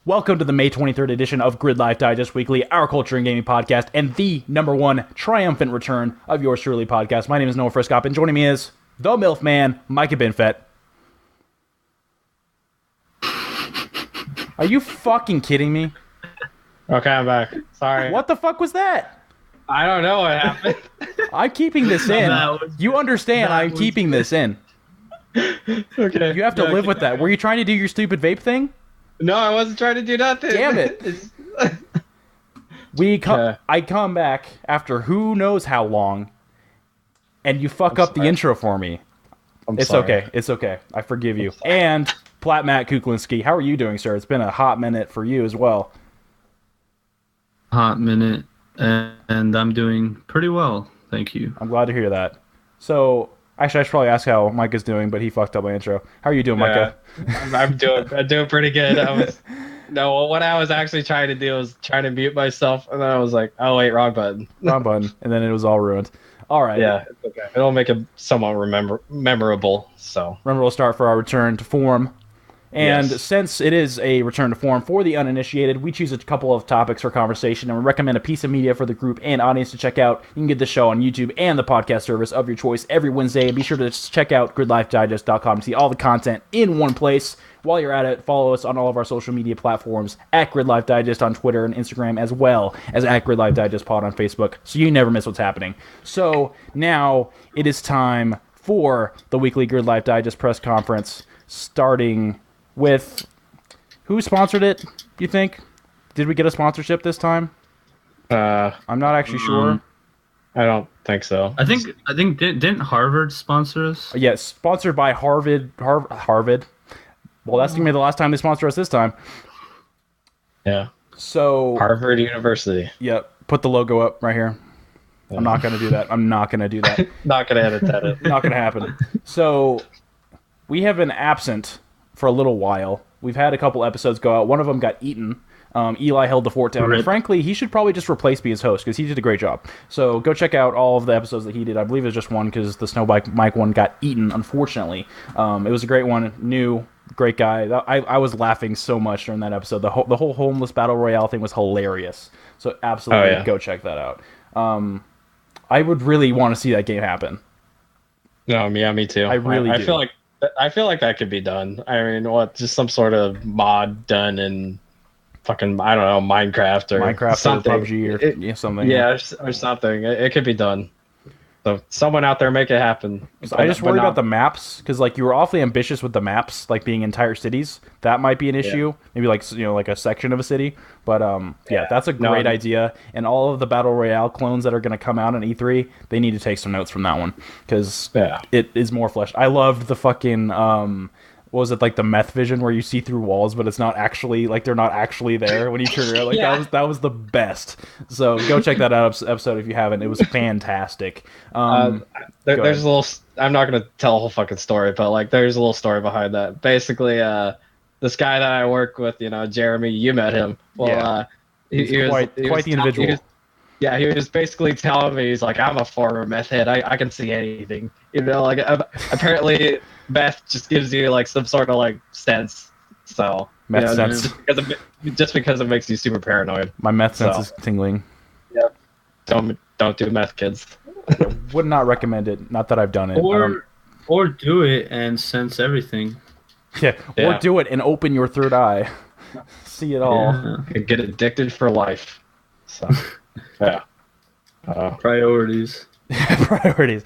Welcome to the May 23rd edition of Gridlife Digest Weekly, our culture and gaming podcast, and the #1 triumphant return of yours truly podcast. My name is Noah Friskop, and joining me is the MILF man, Micah Binfett. Are you fucking kidding me? Okay, I'm back. Sorry. What the fuck was that? I don't know what happened. I'm keeping this in. You understand I'm keeping this in. Okay. You have to live with that. Were you trying to do your stupid vape thing? No, I wasn't trying to do nothing. Damn it. I come back after who knows how long, and you fuck up the intro for me. It's sorry. okay. It's okay. I forgive you. And Plat Matt Kuklinski, how are you doing, sir? It's been a hot minute for you as well. Hot minute, and I'm doing pretty well, thank you. I'm glad to hear that. So, actually, I should probably ask how Micah's doing, but he fucked up my intro. How are you doing, Micah? I'm doing pretty good. What I was actually trying to do was trying to mute myself, and then I was like, oh wait, wrong button. Wrong button, and then it was all ruined. All right. Yeah, it's okay. It'll make it somewhat memorable. So remember, we'll start for our return to form. And Yes. since it is a return to form for the uninitiated, we choose a couple of topics for conversation, and we recommend a piece of media for the group and audience to check out. You can get the show on YouTube and the podcast service of your choice every Wednesday. And be sure to check out gridlifedigest.com to see all the content in one place. While you're at it, follow us on all of our social media platforms, at Gridlife Digest on Twitter and Instagram, as well as at Gridlife Digest Pod on Facebook, so you never miss what's happening. So now it is time for the weekly Gridlife Digest press conference, starting with who sponsored it, you think? Did we get a sponsorship this time? I'm not actually sure. I don't think so. I think didn't Harvard sponsor us? Yes, sponsored by Harvard. Well, that's going to be the last time they sponsor us this time. Yeah. So Harvard University. Yep, put the logo up right here. I'm not going to do that. Not gonna edit that in. Not going to happen. So we have been absent for a little while. We've had a couple episodes go out. One of them got eaten. Eli held the fort down. And frankly, he should probably just replace me as host because he did a great job. So go check out all of the episodes that he did. I believe it was just one because the Snowbike Mike one got eaten, unfortunately. It was a great one. New, great guy. I was laughing so much during that episode. The whole homeless battle royale thing was hilarious. So absolutely go check that out. I would really want to see that game happen. No, yeah, me too. I really do. I feel like that could be done. I mean, just some sort of mod done in fucking, I don't know, Minecraft or something. Or PUBG or something. Yeah, or something. It could be done. So someone out there make it happen. I just worry about the maps because like you were awfully ambitious with the maps, like being entire cities. That might be an issue. Maybe like like a section of a city. But that's a great idea. And all of the battle royale clones that are going to come out on E3, they need to take some notes from that one because it is more fleshed. I loved the fucking what was it, like the meth vision where you see through walls, but it's not actually like they're not actually there when you turn around. Like that was the best. So go check that out episode if you haven't. It was fantastic. There's a little. I'm not gonna tell a whole fucking story, but like there's a little story behind that. Basically, this guy that I work with, Jeremy, you met him. Well, he was quite the individual. He was basically telling me, he's like, I'm a former meth head. I can see anything. Like apparently meth just gives you like some sort of like sense. So meth sense. Just because it makes you super paranoid. My meth sense is tingling. Yeah. Don't do meth, kids. Would not recommend it. Not that I've done it. Or do it and sense everything. Or do it and open your third eye. See it all. And get addicted for life. So priorities. Priorities.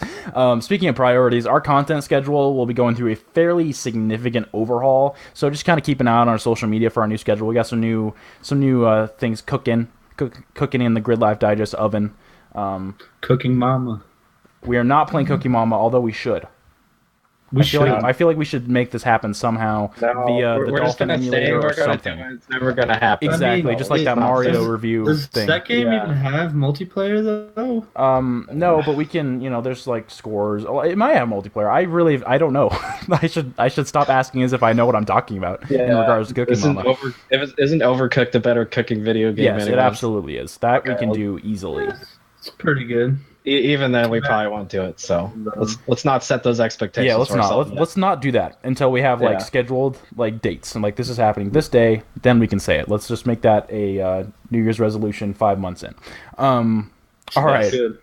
Speaking of priorities, our content schedule will be going through a fairly significant overhaul. So just kind of keep an eye on our social media for our new schedule. We got some new things cooking in the Gridlife Digest oven. Cooking Mama. We are not playing Cookie Mama, although we should. I feel like we should make this happen somehow via the Dolphin emulator or something. It's never gonna happen. Exactly, just like that Mario review Does thing. that game even have multiplayer though? No, but we can. There's like scores. It might have multiplayer. I don't know. I should stop asking as if I know what I'm talking about in regards to Cookie Mama. Isn't Overcooked a better cooking video game? Yes, it absolutely is. That we can do easily. It's pretty good. even then, we probably won't do it. So let's not set those expectations. Yeah, let's not. Let's not do that until we have like scheduled like dates and like this is happening this day. Then we can say it. Let's just make that a New Year's resolution 5 months in. All right. Good.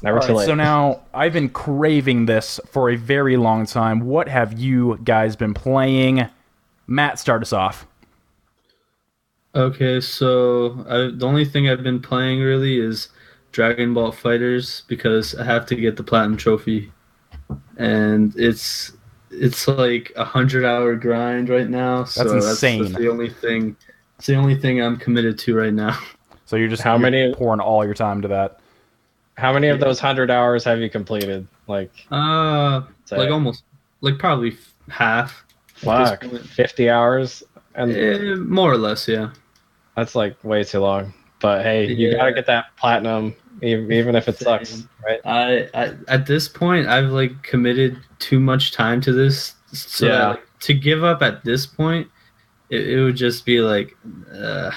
Never too late. So now I've been craving this for a very long time. What have you guys been playing? Matt, start us off. Okay, so the only thing I've been playing really is Dragon Ball Fighters because I have to get the Platinum Trophy, and it's like 100-hour grind right now. That's insane. That's the only thing. It's the only thing I'm committed to right now. So you're just pouring all your time to that. How many of those 100 hours have you completed? Like almost, like probably half. Wow, 50 hours, and more or less, yeah. That's like way too long. But hey, you gotta get that platinum, even if it sucks, right? I at this point, I've like committed too much time to this, so that, like, to give up at this point, it would just be like, yeah.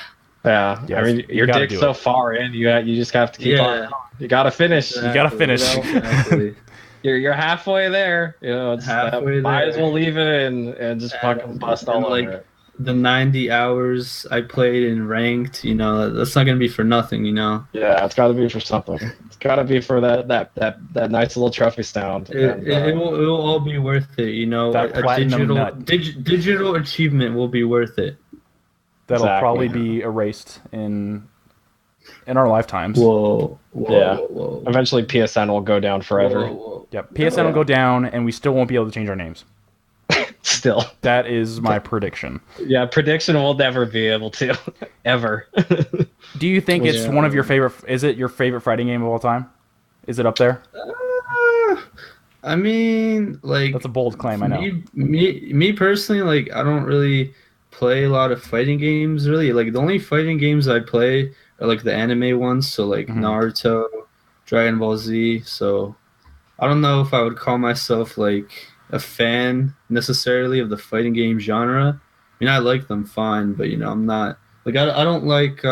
I mean, you're dig so far in, you just have to keep on. You gotta finish. Exactly. You gotta finish. Exactly. You're halfway there. You know, it's halfway might as well leave it and just fucking bust all over it. The 90 hours I played in ranked, you know, that's not gonna be for nothing, you know. Yeah, it's got to be for something. It's got to be for that nice little trophy sound. It will all be worth it, you know. A digital achievement will be worth it. That'll probably be erased in our lifetimes. Whoa. Eventually, PSN will go down forever. Yep, PSN will go down, and we still won't be able to change our names. Still. That is my prediction. Yeah, prediction will never be able to. Ever. Do you think it's one of your favorite... Is it your favorite fighting game of all time? Is it up there? I mean, like... That's a bold claim, I know. Me personally, like, I don't really play a lot of fighting games, really. Like, the only fighting games I play are, like, the anime ones. So, like, Naruto, Dragon Ball Z. So, I don't know if I would call myself, like... a fan necessarily of the fighting game genre. I mean, I like them fine, but you know, I'm not like I don't like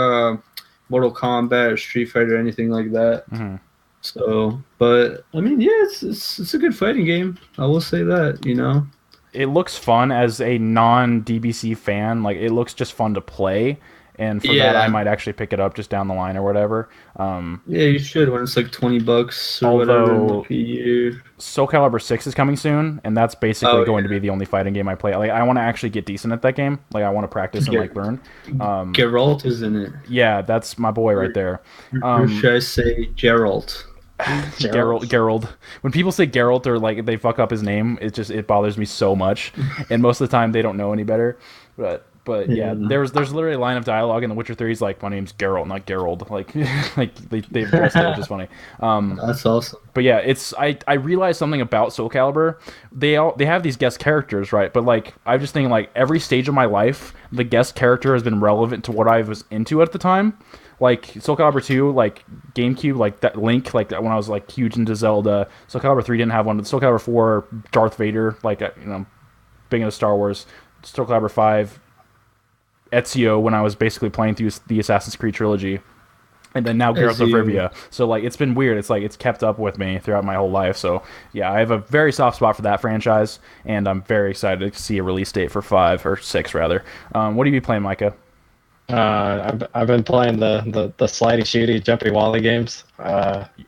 Mortal Kombat or Street Fighter or anything like that. So, but I mean, yeah, it's a good fighting game. I will say that, you know. It looks fun as a non-DBC fan. Like, it looks just fun to play. And for that, I might actually pick it up just down the line or whatever. Yeah, you should when it's like $20 or whatever per year. Soul Calibur 6 is coming soon, and that's basically going to be the only fighting game I play. Like, I want to actually get decent at that game. Like, I want to practice and like learn. Geralt is in it. Yeah, that's my boy right there. Or should I say Geralt? Geralt. When people say Geralt or like they fuck up his name, it bothers me so much. And most of the time they don't know any better. But yeah, there's literally a line of dialogue in The Witcher 3. He's like, "My name's Geralt, not Gerald." Like, like they've addressed it, which is funny. That's awesome. But yeah, I realized something about Soul Calibur. They have these guest characters, right? But like, I just think like every stage of my life, the guest character has been relevant to what I was into at the time. Like Soul Calibur 2, like GameCube, like that Link, like when I was like huge into Zelda. Soul Calibur 3 didn't have one, but Soul Calibur 4, Darth Vader, like big into Star Wars. Soul Calibur 5. Ezio when I was basically playing through the Assassin's Creed trilogy, and then now Geralt of Rivia. So like it's been weird. It's like it's kept up with me throughout my whole life. So yeah, I have a very soft spot for that franchise, and I'm very excited to see a release date for 5 or 6 rather. What do you be playing, Micah? I've been playing the slidey shooty jumpy wally games.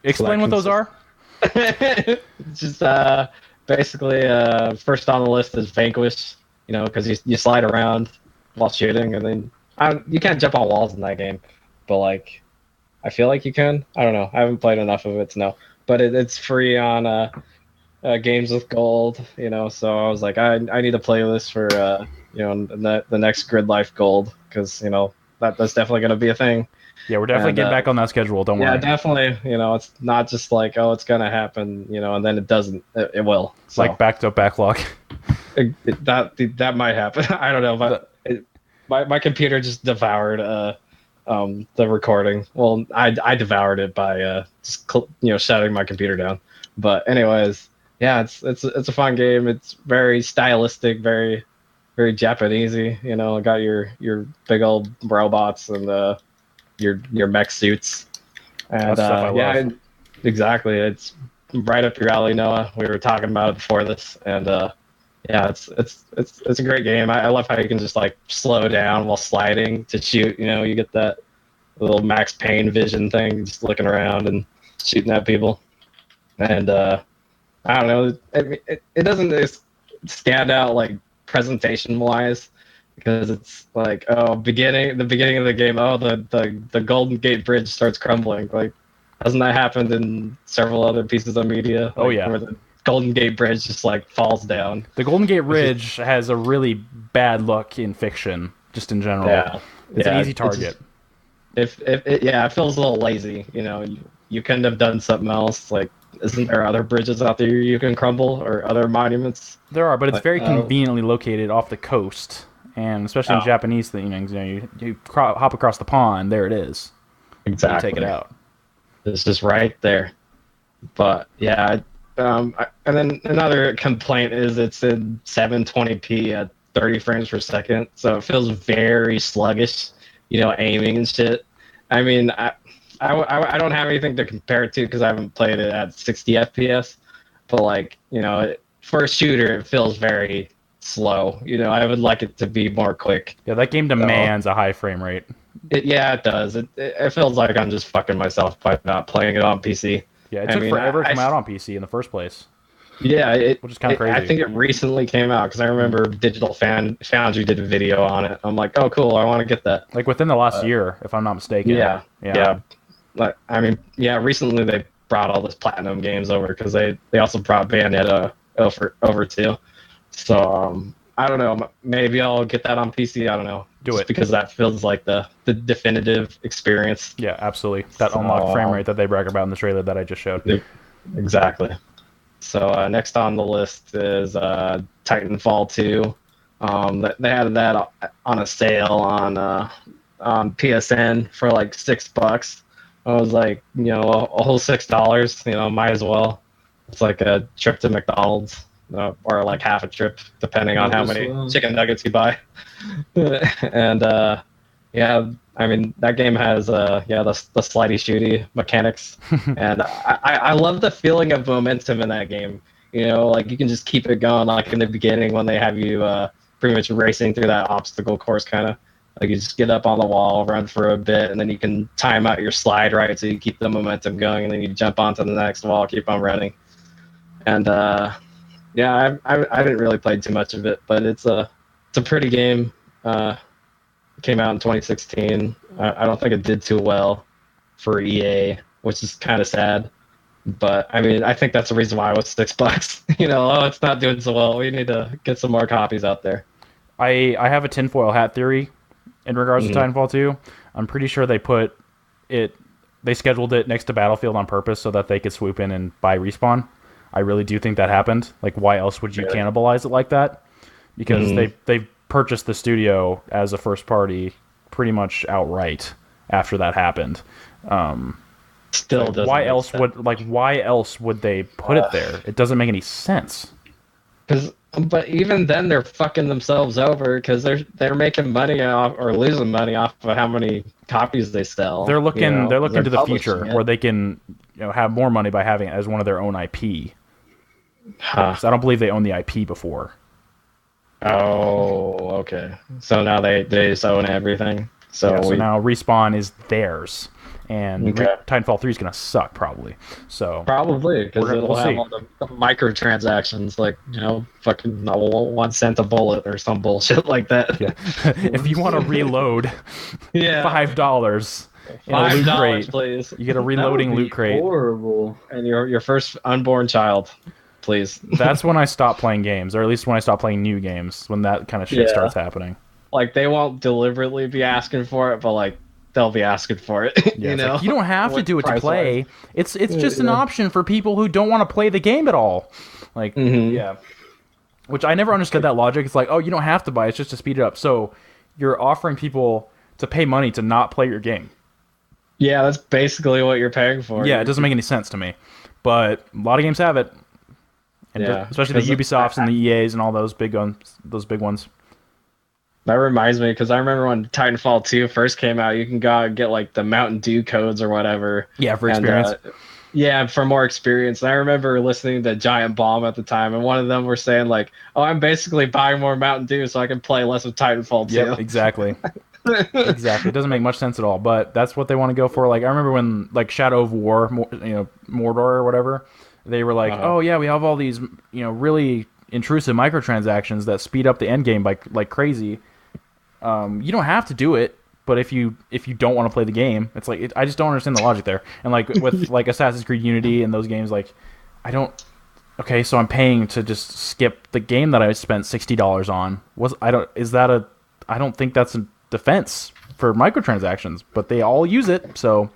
Explain what those are. Just basically first on the list is Vanquish. You know, because you slide around while shooting, and then you can't jump on walls in that game, but like I feel like you can. I don't know. I haven't played enough of it to know, but it's free on Games with Gold. You know, so I was like, I need a playlist for you know the next Gridlife Gold, because you know that's definitely going to be a thing. Yeah, we're definitely getting back on that schedule. Don't worry. Yeah, definitely. You know, it's not just like, oh, it's going to happen, you know, and then it doesn't. It will. So. Like backed up backlog. That might happen. I don't know, but my computer just devoured the recording. Well, I devoured it by just shutting my computer down. But anyways, yeah, it's a fun game. It's very stylistic, very very Japanesey. You know, got your big old robots and your mech suits. And exactly. It's right up your alley, Noah. We were talking about it before this, and yeah, it's a great game. I love how you can just like slow down while sliding to shoot. You know, you get that little Max Payne vision thing, just looking around and shooting at people. And I don't know, it doesn't stand out like presentation wise because it's like the beginning of the game, the Golden Gate Bridge starts crumbling. Like, hasn't that happened in several other pieces of media? Like, Oh, yeah. where the Golden Gate Bridge just like falls down. The Golden Gate Bridge has a really bad look in fiction, just in general. Yeah, it's an easy target. It feels a little lazy. You know, you couldn't have done something else. Like, isn't there other bridges out there you can crumble or other monuments? There are, but it's very conveniently located off the coast, and especially in Japanese things, you hop across the pond, there it is. Exactly. You take it out. It's just right there. But yeah, and then another complaint is it's in 720p at 30 frames per second, so it feels very sluggish. You know, aiming and shit. I mean, I don't have anything to compare it to because I haven't played it at 60 FPS. But like, you know, for a shooter, it feels very slow. You know, I would like it to be more quick. Yeah, that game demands a high frame rate. It does. It feels like I'm just fucking myself by not playing it on PC. Yeah, it took forever to come out on PC in the first place. Yeah, which is kind of crazy. I think it recently came out because I remember Digital Foundry did a video on it. I'm like, oh, cool, I want to get that. Like within the last year, if I'm not mistaken. Yeah. Like, I mean, yeah, recently they brought all this Platinum games over because they also brought Bayonetta over too. So I don't know, maybe I'll get that on PC. I don't know. Do it because that feels like the definitive experience. Yeah, absolutely. That unlocked frame rate that they brag about in the trailer that I just showed. Exactly. So next on the list is Titanfall 2. They had that on a sale on PSN for like $6. I was like, you know, a whole $6. You know, might as well. It's like a trip to McDonald's, or like half a trip, depending on how many chicken nuggets you buy. And yeah, I mean, that game has the slidey shooty mechanics, and I love the feeling of momentum in that game. You know, like you can just keep it going, like in the beginning when they have you pretty much racing through that obstacle course, kind of like you just get up on the wall, run for a bit, and then you can time out your slide right so you keep the momentum going, and then you jump onto the next wall, keep on running. And yeah, I didn't really play too much of it, but it's a pretty game. Came out in 2016. I don't think it did too well for EA, which is kind of sad. But I mean, I think that's the reason why it was $6. You know, it's not doing so well. We need to get some more copies out there. I have a tinfoil hat theory in regards to Titanfall 2. I'm pretty sure they scheduled it next to Battlefield on purpose so that they could swoop in and buy Respawn. I really do think that happened. Like, why else would you cannibalize it like that? Because they purchased the studio as a first party pretty much outright after that happened. Still doesn't. Why else would they put it there? It doesn't make any sense. But even then, they're fucking themselves over because they're making money off or losing money off of how many copies they sell. They're looking to the future where they can have more money by having it as one of their own IP. I don't believe they own the IP before. Oh, okay. So now they just own everything. So now Respawn is theirs, and Titanfall 3 is gonna suck probably. So probably because it'll have all the microtransactions, like fucking 1 cent a bullet or some bullshit like that. Yeah. If you want to reload, $5 in a loot crate, please. You get a reloading loot crate. Horrible. And your first unborn child. Please. That's when I stop playing games, or at least when I stop playing new games, when that kind of shit starts happening. Like, they won't deliberately be asking for it, but like they'll be asking for it. Yeah, like, you don't have to do it to play. It's just an option for people who don't want to play the game at all. Like, which I never understood that logic. It's like, oh, you don't have to buy it's just to speed it up. So you're offering people to pay money to not play your game. Yeah, that's basically what you're paying for. Yeah, it doesn't make any sense to me. But a lot of games have it. And especially the Ubisofts and the EAs and all those big ones. That reminds me, because I remember when Titanfall 2 first came out, you can go out and get like the Mountain Dew codes or whatever. Yeah, for experience. Yeah, for more experience. And I remember listening to Giant Bomb at the time, and one of them were saying like, "Oh, I'm basically buying more Mountain Dew so I can play less of Titanfall 2." Yep, exactly. Exactly. It doesn't make much sense at all, but that's what they want to go for. Like I remember when like Shadow of War, Mordor or whatever, they were like, "Oh yeah, we have all these, really intrusive microtransactions that speed up the end game like crazy." You don't have to do it, but if you don't want to play the game, it's like I just don't understand the logic there. And like with like Assassin's Creed Unity and those games, like I don't. Okay, so I'm paying to just skip the game that I spent $60 on. I don't think that's a defense for microtransactions, but they all use it. So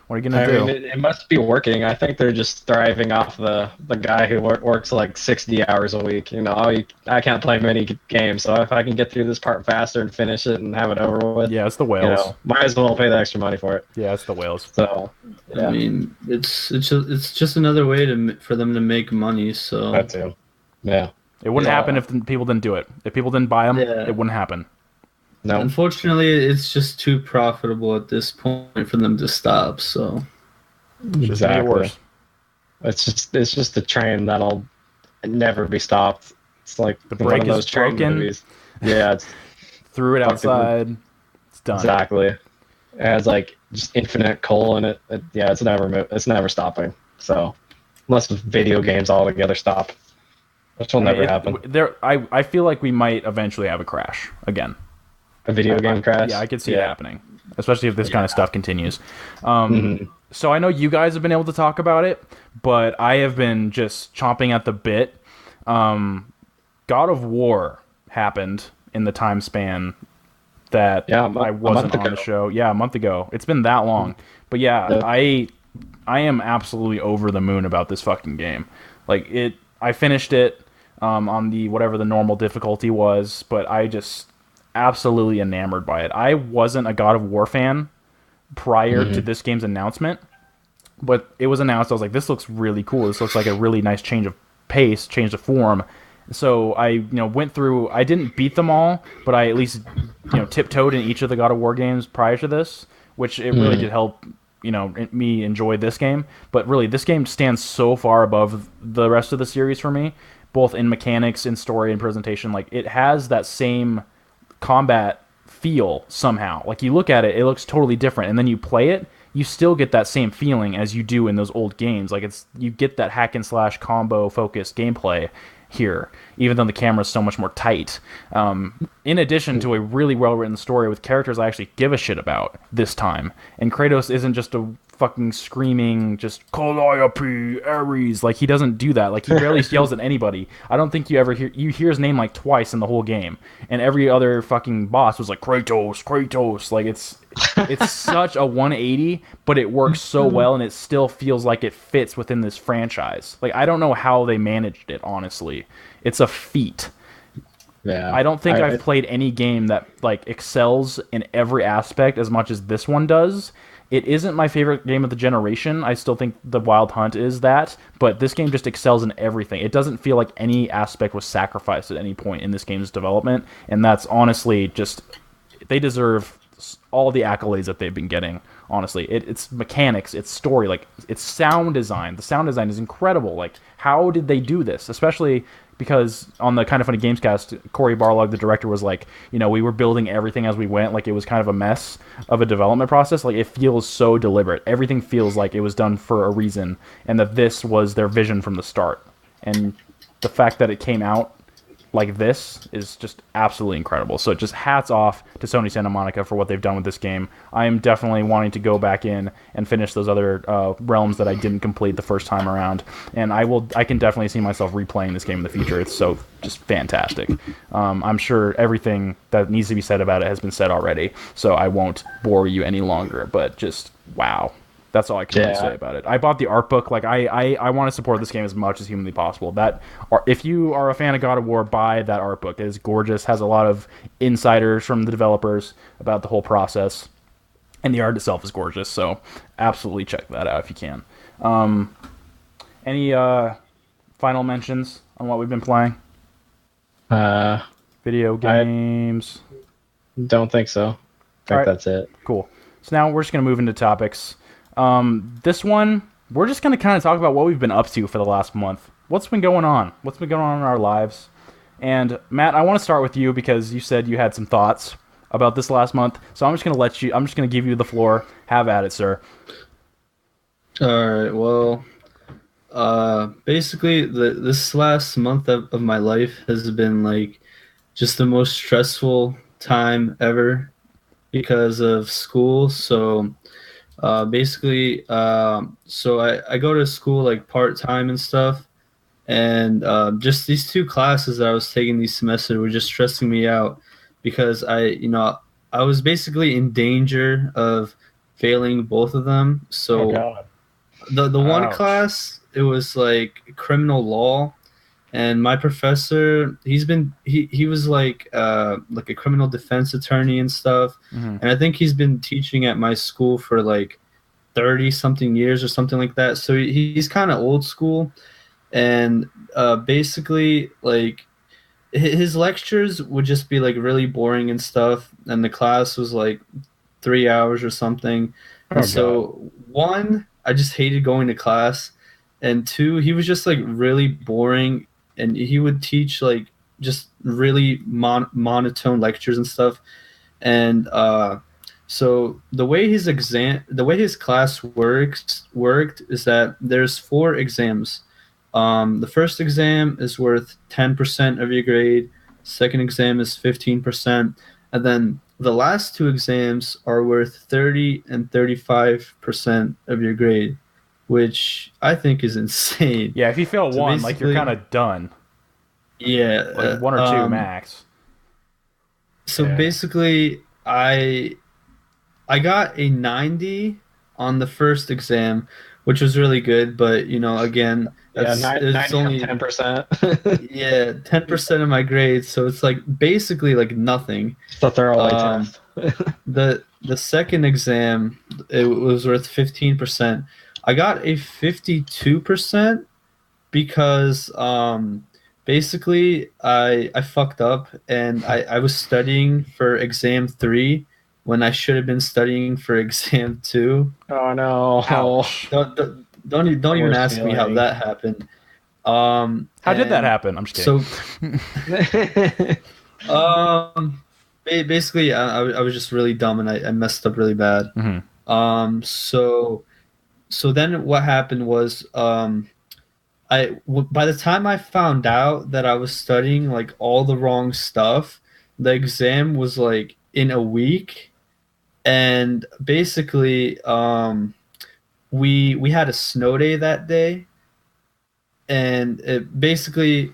what are you gonna do? mean, it must be working. I think they're just thriving off the guy who works like 60 hours a week. I can't play many games, so if I can get through this part faster and finish it and have it over with, Yeah, it's the whales. Might as well pay the extra money for it. Yeah, it's the whales. So, yeah. I mean, it's just another way for them to make money. So that too. Yeah. It wouldn't happen if people didn't do it. If people didn't buy them, it wouldn't happen. No. Unfortunately, it's just too profitable at this point for them to stop. So exactly. Worse. It's just a train that'll never be stopped. It's like the brake is broken. Movies. Yeah, it's threw it outside. It's done. Exactly. It has like just infinite coal in it. It's never stopping. So unless video games altogether stop, which will never happen. I feel like we might eventually have a crash again. A video game crash? Yeah, I could see it happening, especially if this kind of stuff continues. So I know you guys have been able to talk about it, but I have been just chomping at the bit. God of War happened in the time span that I wasn't on the show. Yeah, a month ago. It's been that long. But yeah, I am absolutely over the moon about this fucking game. Like I finished it on the whatever the normal difficulty was, but I just absolutely enamored by it. I wasn't a God of War fan prior to this game's announcement, but it was announced. I was like, this looks really cool. This looks like a really nice change of pace, change of form. So I went through. I didn't beat them all, but I at least tiptoed in each of the God of War games prior to this, which it really did help me enjoy this game. But really, this game stands so far above the rest of the series for me, both in mechanics, in story, and presentation. Like it has that same combat feel somehow. Like you look at it, it looks totally different, and then you play it, you still get that same feeling as you do in those old games. Like you get that hack and slash combo focused gameplay here, even though the camera is so much more tight. In addition to a really well written story with characters I actually give a shit about this time, and Kratos isn't just a fucking screaming just Calliope Ares. Like he doesn't do that. Like he barely yells at anybody. I don't think you hear his name like twice in the whole game, and every other fucking boss was like Kratos. Like it's such a 180, but it works so well, and it still feels like it fits within this franchise. Like I don't know how they managed it, honestly. It's a feat. Yeah, I don't think I've played any game that like excels in every aspect as much as this one does. It isn't my favorite game of the generation. I still think The Wild Hunt is that, but this game just excels in everything. It doesn't feel like any aspect was sacrificed at any point in this game's development, and that's honestly just... They deserve all the accolades that they've been getting, honestly. It's mechanics, it's story, like, it's sound design. The sound design is incredible. Like, how did they do this? Especially... because on the Kind of Funny Gamescast, Corey Barlog, the director, was like, we were building everything as we went. Like, it was kind of a mess of a development process. Like, it feels so deliberate. Everything feels like it was done for a reason, and that this was their vision from the start. And the fact that it came out like this is just absolutely incredible. So just hats off to Sony Santa Monica for what they've done with this game. I am definitely wanting to go back in and finish those other realms that I didn't complete the first time around. And I can definitely see myself replaying this game in the future. It's so just fantastic. I'm sure everything that needs to be said about it has been said already, so I won't bore you any longer, but just wow. That's all I can really say about it. I bought the art book. Like I want to support this game as much as humanly possible. If you are a fan of God of War, buy that art book. It is gorgeous. Has a lot of insiders from the developers about the whole process, and the art itself is gorgeous. So absolutely check that out if you can. Any final mentions on what we've been playing? Video games. Don't think so. I think that's it. Cool. So now we're just gonna move into topics. This one, we're just going to kind of talk about what we've been up to for the last month. What's been going on? What's been going on in our lives? And Matt, I want to start with you because you said you had some thoughts about this last month. So I'm just going to give you the floor. Have at it, sir. All right. Well, basically, this last month of my life has been like just the most stressful time ever because of school. So basically, so I go to school like part time and stuff, and just these two classes that I was taking these semesters were just stressing me out because I was basically in danger of failing both of them. So Oh God. the one Ouch. class, it was like criminal law, and my professor, he was like a criminal defense attorney and stuff, and I think he's been teaching at my school for like 30 something years or something like that. So he's kind of old school, and basically like his lectures would just be like really boring and stuff, and the class was like 3 hours or something. And so one, I just hated going to class, and two, he was just like really boring, and he would teach like just really monotone lectures and stuff. And so the way his class worked is that there's 4 exams. The first exam is worth 10% of your grade. Second exam is 15%, and then the last 2 exams are worth 30 and 35% of your grade, which I think is insane. Yeah, if you fail So one, like you're basically, kind of done. yeah. Like one or two max. So Yeah. basically, I got a 90 on the first exam, which was really good. But again, Yeah, it's 90 on only 10%. 10% of my grade, so it's like basically like nothing. It's a throwaway Um, test. the second exam, it was worth 15%. I got a 52% because basically I fucked up, and I was studying for exam 3 when I should have been studying for exam 2. Oh no. Ouch. Don't even Worst ask me how feeling. that happened. How did that And happen? I'm just kidding. so basically I was just really dumb, and I messed up really bad. So then what happened was by the time I found out that I was studying like all the wrong stuff, the exam was like in a week, and basically we had a snow day that day, and it basically,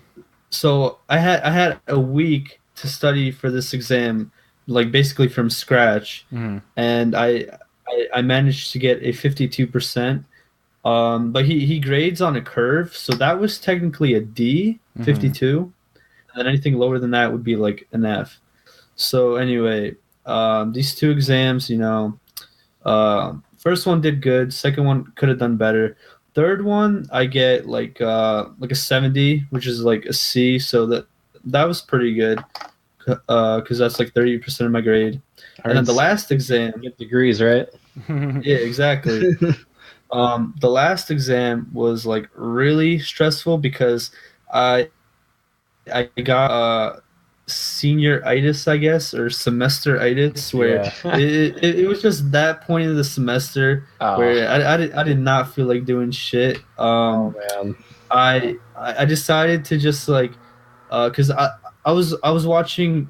so I had a week to study for this exam, like basically from scratch, and I managed to get a 52%. But he grades on a curve, so that was technically a D, 52, and then anything lower than that would be like an F. So anyway, these 2 exams, first one did good, second one could have done better. Third one, I get like a 70, which is like a C, so that was pretty good, because that's like 30% of my grade. And then the last exam, Get degrees, right? yeah, exactly. The last exam was like really stressful because I I got senioritis, I guess, or semesteritis, where Yeah. it was just that point of the semester where I did not feel like doing shit. Oh man. I decided to just like because I was watching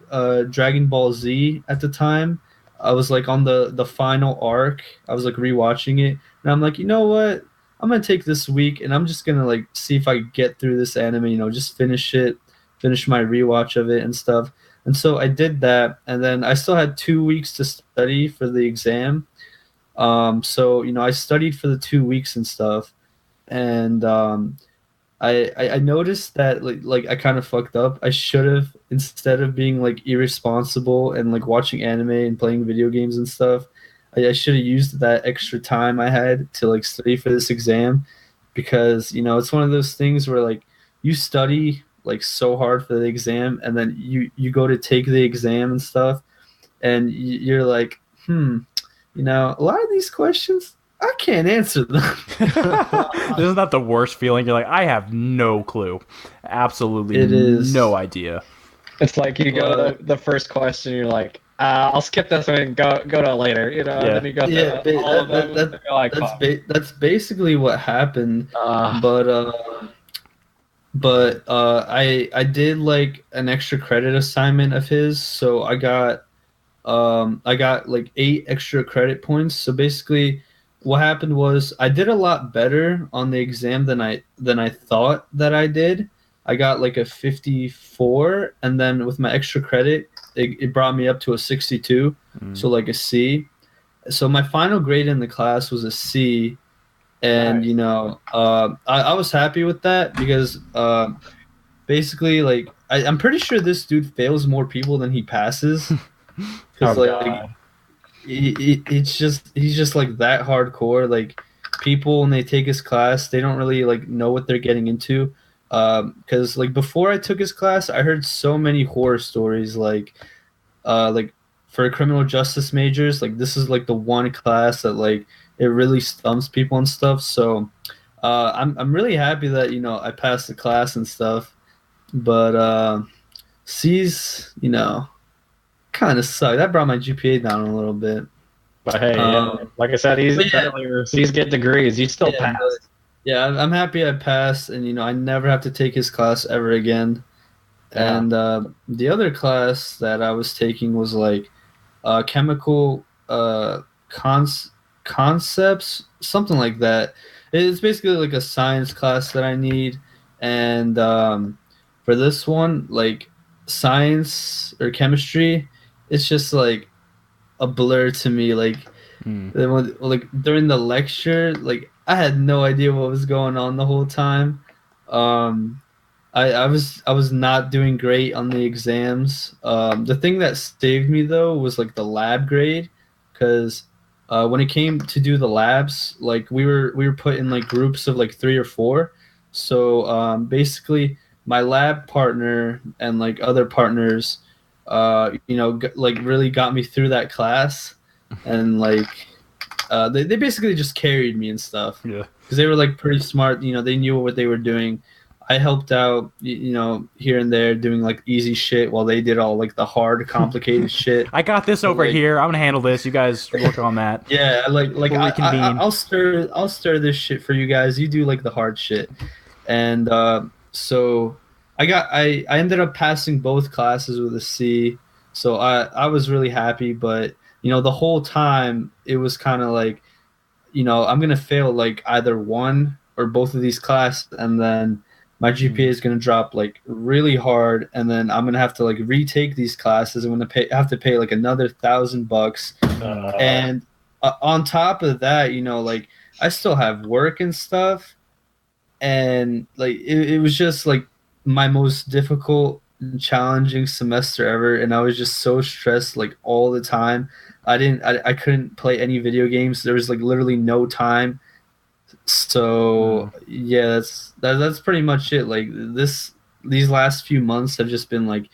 Dragon Ball Z at the time. I was like on the final arc. I was like rewatching it, and I'm like, you know what? I'm gonna take this week, and I'm just gonna like see if I can get through this anime. Just finish it, finish my rewatch of it and stuff. And so I did that, and then I still had 2 weeks to study for the exam. So I studied for the 2 weeks and stuff, and I noticed that like I kind of fucked up. I should have, instead of being like irresponsible and like watching anime and playing video games and stuff, I should have used that extra time I had to like study for this exam, because it's one of those things where like you study like so hard for the exam, and then you go to take the exam and stuff, and you're like, a lot of these questions, I can't answer them. Isn't that the worst feeling? You're like, I have no clue. Absolutely It is. no idea. It's like you go to the first question, you're like, I'll skip this one and go to it later, you know. And then you go through all of them. And you're like, that's basically what happened. I did like an extra credit assignment of his, so I got like 8 extra credit points. So basically, what happened was I did a lot better on the exam than I thought that I did. I got like a 54, and then with my extra credit, it brought me up to a 62, so like a C. So my final grade in the class was a C, and nice. I was happy with that because basically, like I'm pretty sure this dude fails more people than he passes. Because God. he's just like that hardcore. Like people when they take his class, they don't really like know what they're getting into. Because like before I took his class, I heard so many horror stories. Like for criminal justice majors, like this is like the one class that like it really stumps people and stuff. So I'm really happy that I passed the class and stuff. But C's kind of suck. That brought my GPA down a little bit. But hey, like I said, he's getting degrees. You still passed. I'm happy I passed, and I never have to take his class ever again. Yeah. And the other class that I was taking was like chemical concepts, something like that. It's basically like a science class that I need, and for this one, like science or chemistry, it's just like a blur to me. Like during the lecture, like I had no idea what was going on the whole time. I was not doing great on the exams. The thing that saved me though was like the lab grade, because when it came to do the labs, like we were put in like groups of like 3 or 4. So basically, my lab partner and like other partners, like really got me through that class, and like they basically just carried me and stuff. Yeah, because they were like pretty smart. They knew what they were doing. I helped out, here and there doing like easy shit while they did all like the hard, complicated shit. I got this over here. I'm gonna handle this. You guys work on that. Yeah, I'll stir this shit for you guys. You do like the hard shit, and so I ended up passing both classes with a C. So I was really happy, but the whole time it was kind of like, I'm gonna fail like either one or both of these classes, and then my GPA is going to drop like really hard, and then I'm going to have to like retake these classes. I'm going to have to pay like another $1,000. And on top of that, like I still have work and stuff. And like, it was just like my most difficult and challenging semester ever. And I was just so stressed like all the time. I couldn't play any video games. There was like literally no time. So yeah, that's pretty much it. Like these last few months have just been like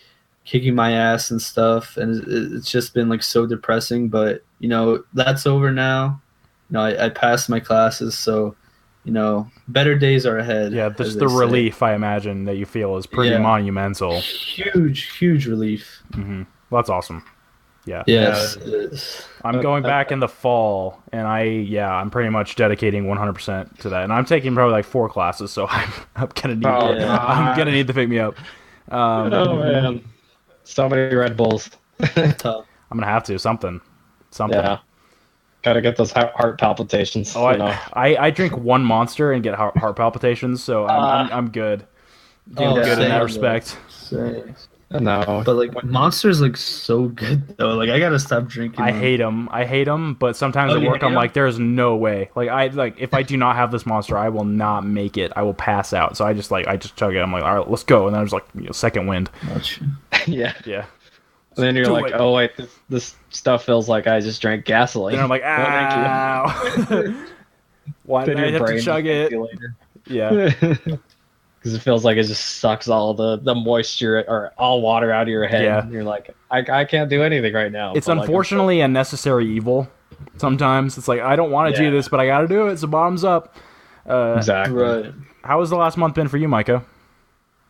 kicking my ass and stuff, and it's just been like so depressing. But that's over now. I passed my classes, so better days are ahead. Yeah, just the relief I imagine that you feel is pretty monumental. Huge relief. Mm-hmm. Well, that's awesome. Yeah. Yes. I'm going back in the fall, and I'm pretty much dedicating 100% to that. And I'm taking probably like 4 classes, so I'm gonna need I'm gonna need to pick me up. Oh man, so many Red Bulls. I'm gonna have to something. Yeah. Gotta get those heart palpitations. I drink one Monster and get heart palpitations, so I'm good. Doing good in that respect. No, but like Monster's like so good though. Like I gotta stop drinking. I hate them, but sometimes at work I'm like, there's no way. Like if I do not have this Monster, I will not make it. I will pass out. So I just chug it. I'm like, all right, let's go. And then there's like second wind. Yeah. And then you're like, oh wait, this stuff feels like I just drank gasoline. And I'm like, ow. Why did I have to chug it? Yeah. Because it feels like it just sucks all the moisture or all water out of your head. Yeah. And you're like, I can't do anything right now. It's unfortunately a necessary evil. sometimes. It's like, I don't want to do this, but I got to do it, so bottoms up. Exactly. Right. How has the last month been for you, Micah?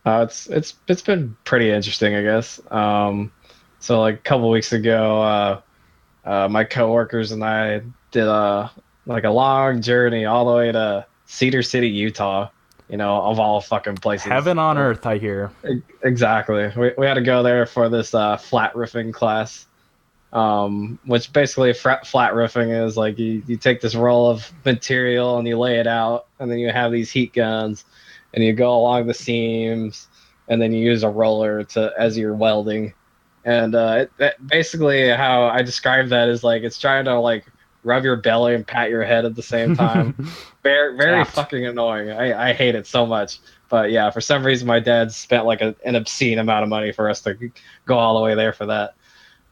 It's been pretty interesting, I guess. So like a couple weeks ago, my coworkers and I did like a long journey all the way to Cedar City, Utah. You know, of all fucking places. Heaven on earth, I hear. Exactly. We had to go there for this flat roofing class, which basically flat roofing is like you take this roll of material and you lay it out, and then you have these heat guns, and you go along the seams, and then you use a roller as you're welding. And basically how I describe that is like it's trying to like rub your belly and pat your head at the same time. Very fucking annoying. I hate it so much. But yeah, for some reason my dad spent like an obscene amount of money for us to go all the way there for that.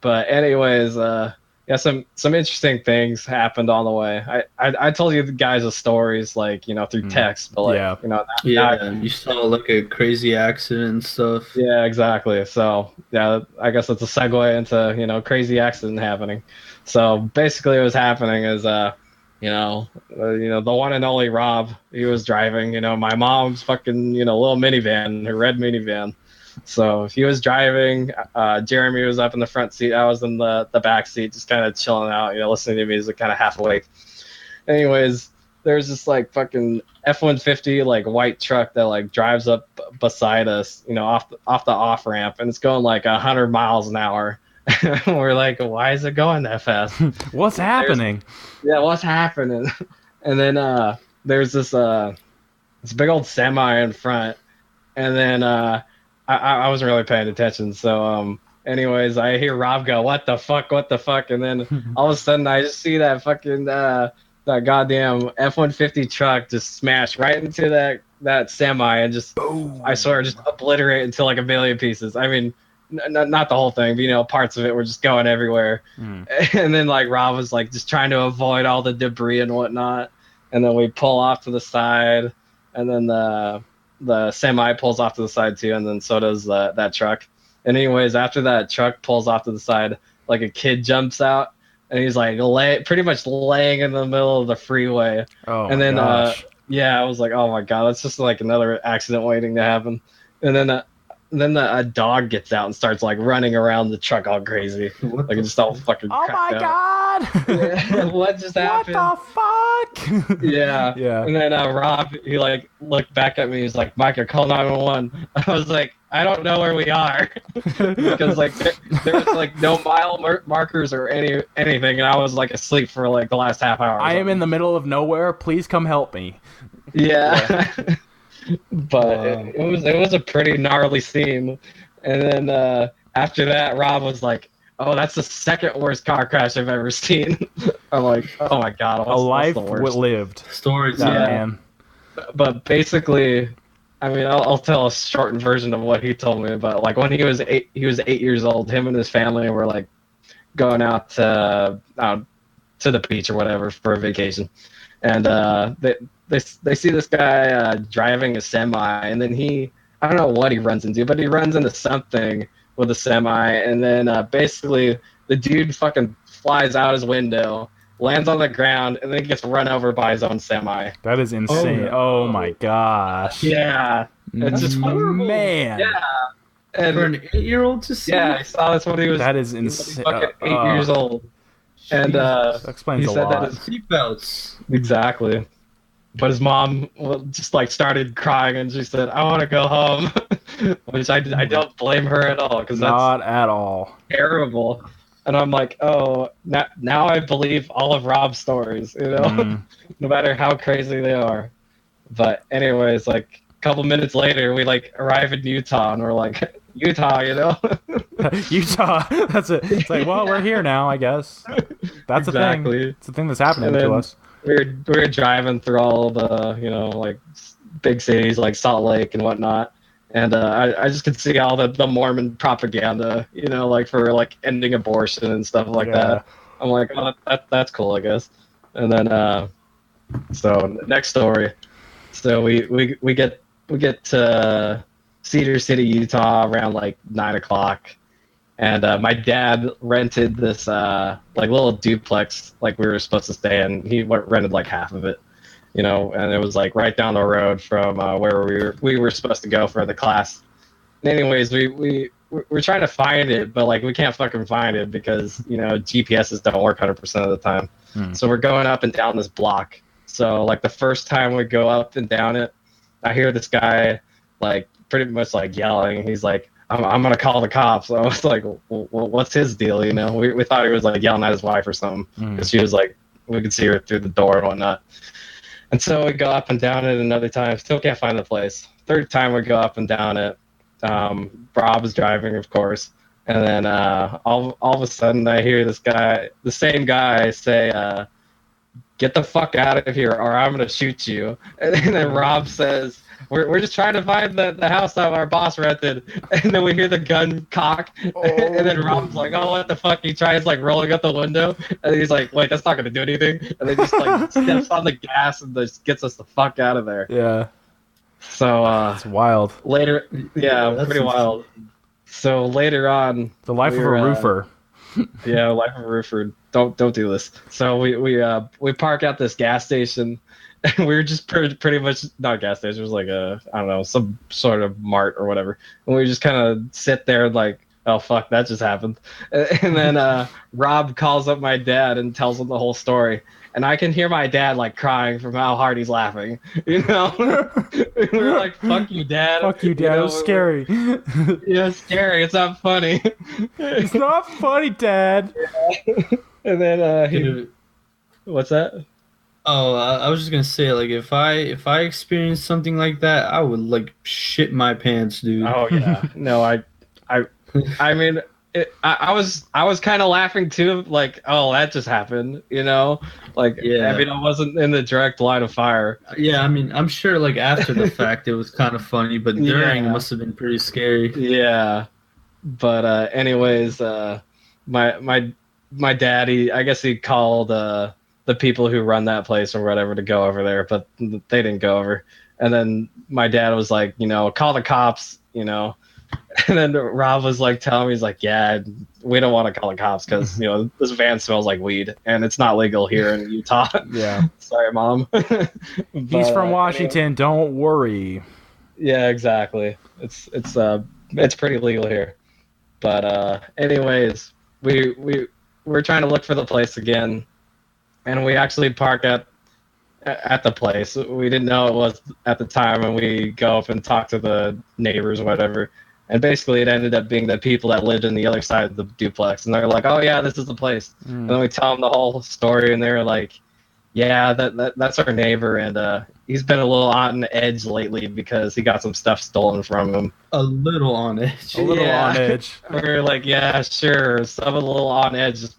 But anyways, yeah, some interesting things happened on the way. I told you guys the stories like, you know, through text, but like, you know, you saw like a crazy accident and stuff. Yeah, exactly. So yeah, I guess it's a segue into, you know, crazy accident happening. So basically what was happening is the one and only Rob, he was driving, you know, my mom's fucking, you know, little minivan, her red minivan. So he was driving, Jeremy was up in the front seat, I was in the back seat, just kind of chilling out, you know, listening to music, kind of half awake. Anyways, there's this like fucking F-150 like white truck that like drives up beside us, you know, off the off ramp, and it's going like 100 miles an hour. We're like, why is it going that fast? What's happening? What's happening? And then there's this big old semi in front, and then I wasn't really paying attention, so anyways, I hear Rob go, what the fuck, and then all of a sudden I just see that fucking that goddamn F-150 truck just smash right into that semi and just, boom. I swear, just obliterate into like a million pieces. I mean, not the whole thing, but you know, parts of it were just going everywhere. And then like Rob was like just trying to avoid all the debris and whatnot, and then we pull off to the side, and then the semi pulls off to the side too, and then so does that truck. And anyways, after that truck pulls off to the side, like a kid jumps out, and he's like pretty much laying in the middle of the freeway. Oh, and then gosh. I was like, oh my god, that's just like another accident waiting to happen. And then a dog gets out and starts like running around the truck all crazy, like it's just all fucking. Oh my god! Yeah, what just happened? What the fuck? Yeah. Yeah. And then Rob, he like looked back at me. He's like, Micah, call 911. I was like, I don't know where we are, because like there was like no mile markers or anything, and I was like asleep for like the last half hour. I am in the middle of nowhere. Please come help me. Yeah. But it was a pretty gnarly scene. And then after that, Rob was like, oh, that's the second worst car crash I've ever seen. I'm like, oh my god, a life lived. Stories, man. But basically, I mean, I'll tell a shortened version of what he told me about. Like when he was 8 years old, him and his family were like going out to the beach or whatever for a vacation, and they see this guy driving a semi, and then I don't know what he runs into, but he runs into something with a semi, and then basically the dude fucking flies out his window, lands on the ground, and then gets run over by his own semi. That is insane. Oh my gosh. Yeah. It's just horrible. Man. Yeah. And for an 8-year-old to see. Yeah, I saw this when he was. That is insane. Fucking 8 years old. And that explains a lot. Seatbelts. Exactly. But his mom just like started crying, and she said, "I want to go home," which I don't blame her at all, because that's not at all terrible. And I'm like, oh, now I believe all of Rob's stories, you know, no matter how crazy they are. But anyways, like a couple minutes later, we like arrive in Utah, and we're like, Utah, you know, Utah. That's it. It's like, well, we're here now, I guess. That's exactly. the thing. It's the thing that's happening to us. We were driving through all the, you know, like big cities like Salt Lake and whatnot, and I just could see all the Mormon propaganda, you know, like for like ending abortion and stuff like that. I'm like, oh, that's cool, I guess. And then so next story. So we get to Cedar City, Utah around like 9 o'clock, and my dad rented this like little duplex like we were supposed to stay in. He rented like half of it, you know, and it was like right down the road from where we were supposed to go for the class. And anyways, we're trying to find it, but like we can't fucking find it because you know GPSs don't work 100% of the time. So we're going up and down this block. So like the first time we go up and down it, I hear this guy like pretty much like yelling. He's like, I'm gonna call the cops. I was like, well, what's his deal? You know, we thought he was like yelling at his wife or something because she was like, we could see her through the door and whatnot. And so we go up and down it another time. Still can't find the place. Third time we go up and down it. Rob is driving, of course. And then all of a sudden I hear this guy, the same guy, say, "Get the fuck out of here, or I'm gonna shoot you." And then Rob says, "We're just trying to find the house that our boss rented." And then we hear the gun cock, and then Rob's like, "Oh, what the fuck?" He tries like rolling up the window, and he's like, "Wait, that's not gonna do anything." And then just like steps on the gas and just gets us the fuck out of there. Yeah. So it's wild. Later, yeah, pretty wild. So later on, the life of a roofer. Yeah, life of a roofer. Don't do this. So we park at this gas station, and we were just pretty much not a gas station. It was like I don't know, some sort of mart or whatever. And we just kind of sit there like, oh fuck, that just happened. And then Rob calls up my dad and tells him the whole story. And I can hear my dad like crying from how hard he's laughing. You know, we were like, "Fuck you, Dad." Fuck you, Dad. You know, it was scary. Yeah, it's scary. It's not funny. It's not funny, Dad. Yeah. And then what's that? Oh, I was just gonna say, like, if I experienced something like that, I would like shit my pants, dude. Oh yeah. No, I mean. I was kind of laughing too, like, oh, that just happened, you know, like, yeah. I mean, I wasn't in the direct line of fire. Yeah, I mean, I'm sure, like, after the fact, it was kind of funny, but during, it must have been pretty scary. Yeah, but anyways, my daddy, I guess he called the people who run that place or whatever to go over there, but they didn't go over. And then my dad was like, you know, call the cops, you know. And then Rob was like telling me, he's like, yeah, we don't want to call the cops because, you know, this van smells like weed and it's not legal here in Utah. Yeah. Sorry, Mom. He's from Washington. Anyway. Don't worry. Yeah, exactly. It's pretty legal here. But anyways, we're trying to look for the place again, and we actually park at the place. We didn't know it was at the time, and we go up and talk to the neighbors or whatever. And basically, it ended up being the people that lived on the other side of the duplex, and they're like, "Oh yeah, this is the place." And then we tell them the whole story, and they're like, "Yeah, that's our neighbor, and he's been a little on edge lately because he got some stuff stolen from him." A little on edge. A little on edge. We're like, "Yeah, sure." Some a little on edge, just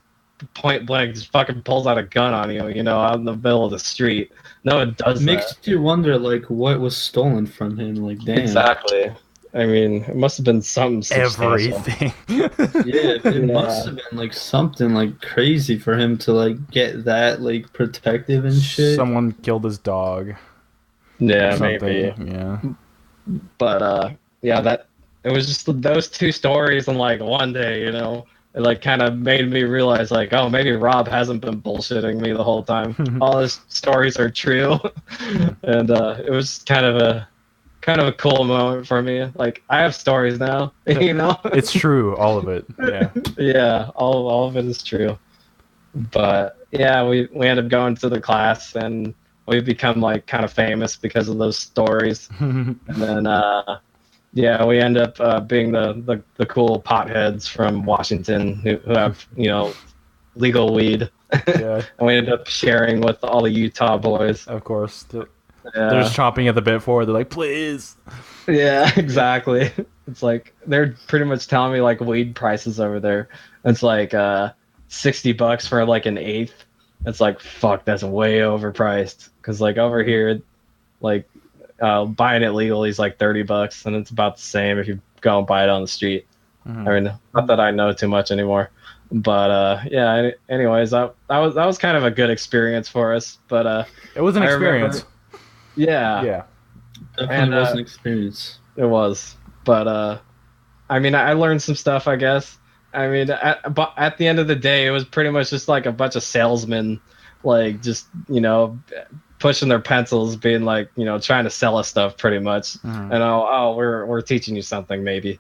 point blank, just fucking pulls out a gun on you, you know, out in the middle of the street. No one does that. Makes you wonder, like, what was stolen from him. Like, damn. Exactly. I mean, it must have been something substantial. Everything. Yeah, it must have been like something like crazy for him to like get that like protective and shit. Someone killed his dog. Yeah, maybe. Yeah. But yeah, that it was just those two stories in like one day, you know. It like kind of made me realize like, oh, maybe Rob hasn't been bullshitting me the whole time. All his stories are true. And it was kind of a cool moment for me. Like, I have stories now, you know? It's true, all of it. Yeah. Yeah, all of it is true. But yeah, we end up going to the class, and we've become like kind of famous because of those stories. And then yeah, we end up being the cool potheads from Washington who have, you know, legal weed. Yeah. And we end up sharing with all the Utah boys. Of course. Yeah. They're just chomping at the bit for it. They're like, please. Yeah, exactly. It's like they're pretty much telling me like weed prices over there. It's like $60 for like an eighth. It's like, fuck, that's way overpriced. Because like over here, like buying it legally is like $30, and it's about the same if you go and buy it on the street. Mm-hmm. I mean, not that I know too much anymore. But yeah. Anyways, that was kind of a good experience for us. But it was an experience. Yeah. Definitely was an experience. It was. But I mean, I learned some stuff, I guess. I mean, at the end of the day, it was pretty much just like a bunch of salesmen, like just pushing their pencils, being like trying to sell us stuff, pretty much. And we're teaching you something maybe.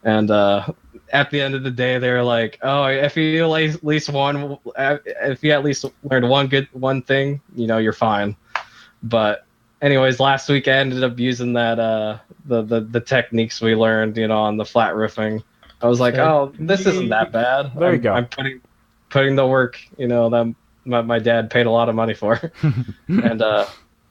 And at the end of the day, they're like, oh, if you at least learned one thing, you're fine. But anyways, last week I ended up using that the techniques we learned, on the flat roofing. I was like, oh, this isn't that bad. There you go. I'm putting the work, that my dad paid a lot of money for. And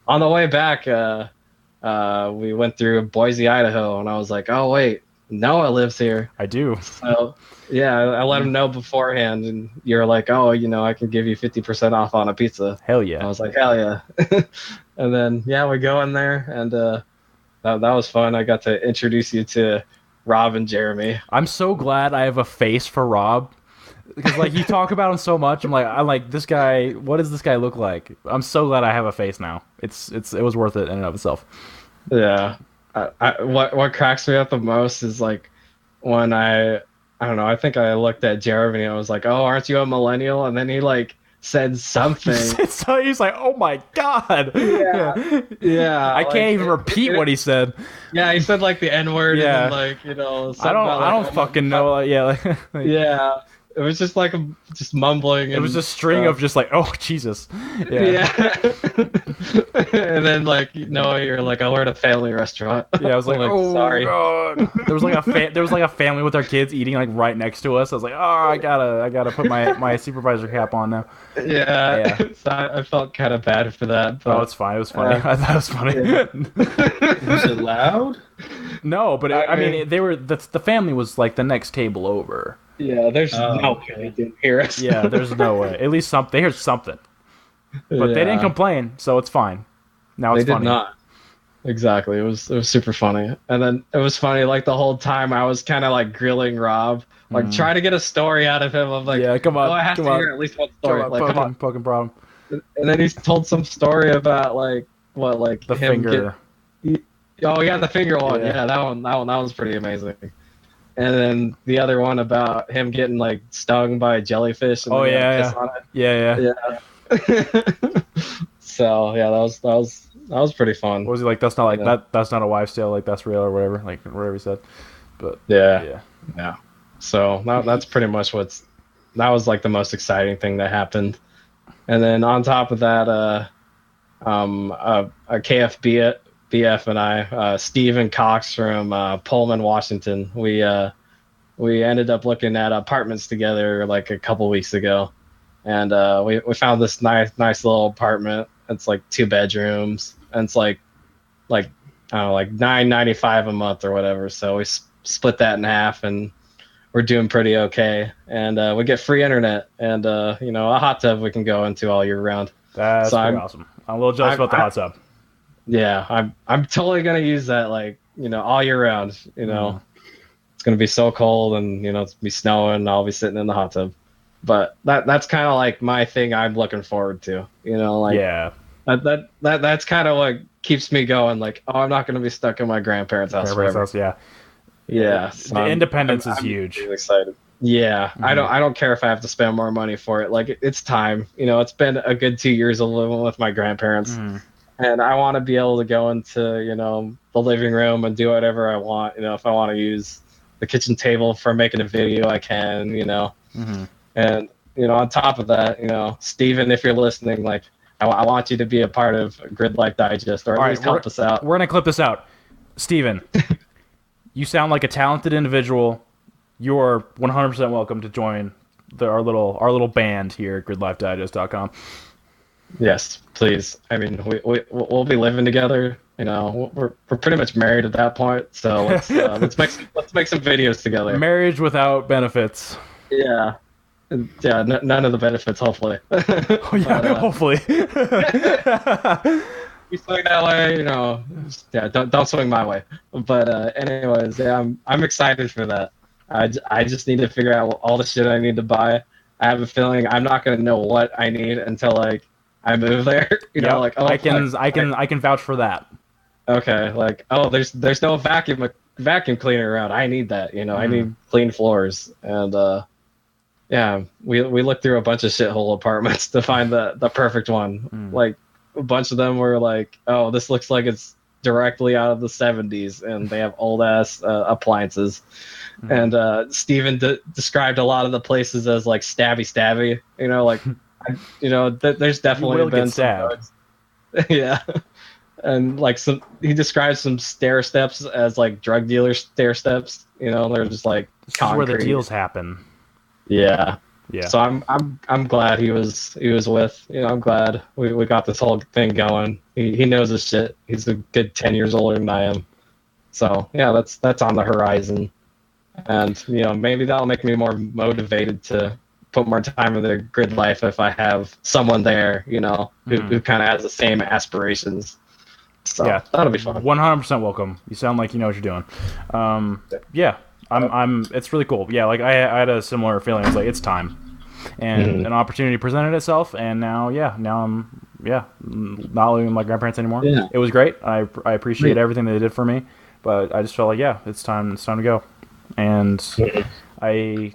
on the way back, we went through Boise, Idaho, and I was like, oh wait, Noah lives here. I do. So yeah, I let him know beforehand, and you're like, oh, I can give you 50% off on a pizza. Hell yeah. I was like, hell yeah. And then we go in there, and that was fun. I got to introduce you to Rob and Jeremy. I'm so glad I have a face for Rob, because you talk about him so much. I'm like this guy. What does this guy look like? I'm so glad I have a face now. It was worth it in and of itself. Yeah. What cracks me up the most is when I don't know. I think I looked at Jeremy and I was like, "Oh, aren't you a millennial?" And then he said something. So he's like, "Oh my god!" Yeah. I can't even repeat what he said. Yeah, he said the N word. Yeah. And I don't fucking know. Yeah. Yeah. It was just just mumbling. It was a string of just oh Jesus. Yeah. And then you're like, oh, we're at a family restaurant. Yeah, I was like, oh sorry. God. There was a family with their kids eating right next to us. I was like, oh, I gotta put my supervisor cap on now. Yeah. So I felt kind of bad for that. But, it's fine. It was funny. I thought it was funny. Yeah. Was it loud? No, but I mean, they were the family was the next table over. Yeah, there's no way they didn't hear us. Yeah, there's no way. At least they heard something. But they didn't complain, so it's fine. Now it's funny. They did not. Exactly. It was super funny. And then it was funny, the whole time I was kind of grilling Rob, trying to get a story out of him. I'm like, yeah, come on. I have to hear at least one story. Come on. Poking problem. And then he's told some story about the finger. Oh yeah, the finger one. Yeah, that one was pretty amazing. And then the other one about him getting stung by a jellyfish. And yeah. Yeah. So yeah, that was pretty fun. What was he like? That's not that's not a wives' tale. That's real or whatever. Whatever he said. But yeah. So that's pretty much that was the most exciting thing that happened. And then on top of that, a KFBF and I, Stephen Cox from Pullman, Washington, we ended up looking at apartments together a couple weeks ago, and we found this nice little apartment. It's 2 bedrooms, and it's I don't know, $9.95 a month or whatever. So we split that in half, and we're doing pretty okay. And we get free internet and a hot tub we can go into all year round. That's pretty awesome. I'm a little jealous about the hot tub. Yeah, I'm totally gonna use that all year round. It's gonna be so cold, and it's gonna be snowing, and I'll be sitting in the hot tub. But that's kind of my thing I'm looking forward to. Yeah. That's kind of what keeps me going. Oh, I'm not gonna be stuck in my grandparents' house forever. Yeah. So the independence is huge. Really excited. Yeah, I don't care if I have to spend more money for it. It's time. It's been a good 2 years of living with my grandparents. And I want to be able to go into, the living room and do whatever I want. If I want to use the kitchen table for making a video, I can, And, on top of that, Steven, if you're listening, I want you to be a part of Gridlife Digest, or at least help us out. We're going to clip this out. Steven, you sound like a talented individual. You're 100% welcome to join our little band here at gridlifedigest.com. Yes, please. I mean, we'll be living together. We're pretty much married at that point. So let's make some videos together. Marriage without benefits. Yeah, none of the benefits, hopefully. Hopefully. You swing that way, don't swing my way. But anyways, yeah, I'm excited for that. I just need to figure out all the shit I need to buy. I have a feeling I'm not gonna know what I need until I move there. I can vouch for that. Okay, there's no vacuum vacuum cleaner around. I need that, I need clean floors. And yeah, we looked through a bunch of shithole apartments to find the perfect one. Like a bunch of them were like, oh, this looks like it's directly out of the 70s, and they have old ass appliances. And Steven described a lot of the places as like stabby, like there's definitely been some yeah. And like he describes some stair steps as like drug dealer stair steps. They're just like this is where the deals happen. Yeah. Yeah. So I'm glad he was with. I'm glad we got this whole thing going. He knows his shit. He's a good 10 years older than I am. So yeah, that's on the horizon. And maybe that'll make me more motivated to put more time in the Gridlife if I have someone there, who kind of has the same aspirations. So yeah, that'll be fun. 100% welcome. You sound like you know what you're doing. Yeah, I'm. It's really cool. Yeah, like I had a similar feeling. It's like it's time, and an opportunity presented itself, and now I'm not living with my grandparents anymore. Yeah. It was great. I appreciate everything they did for me, but I just felt like it's time to go, and I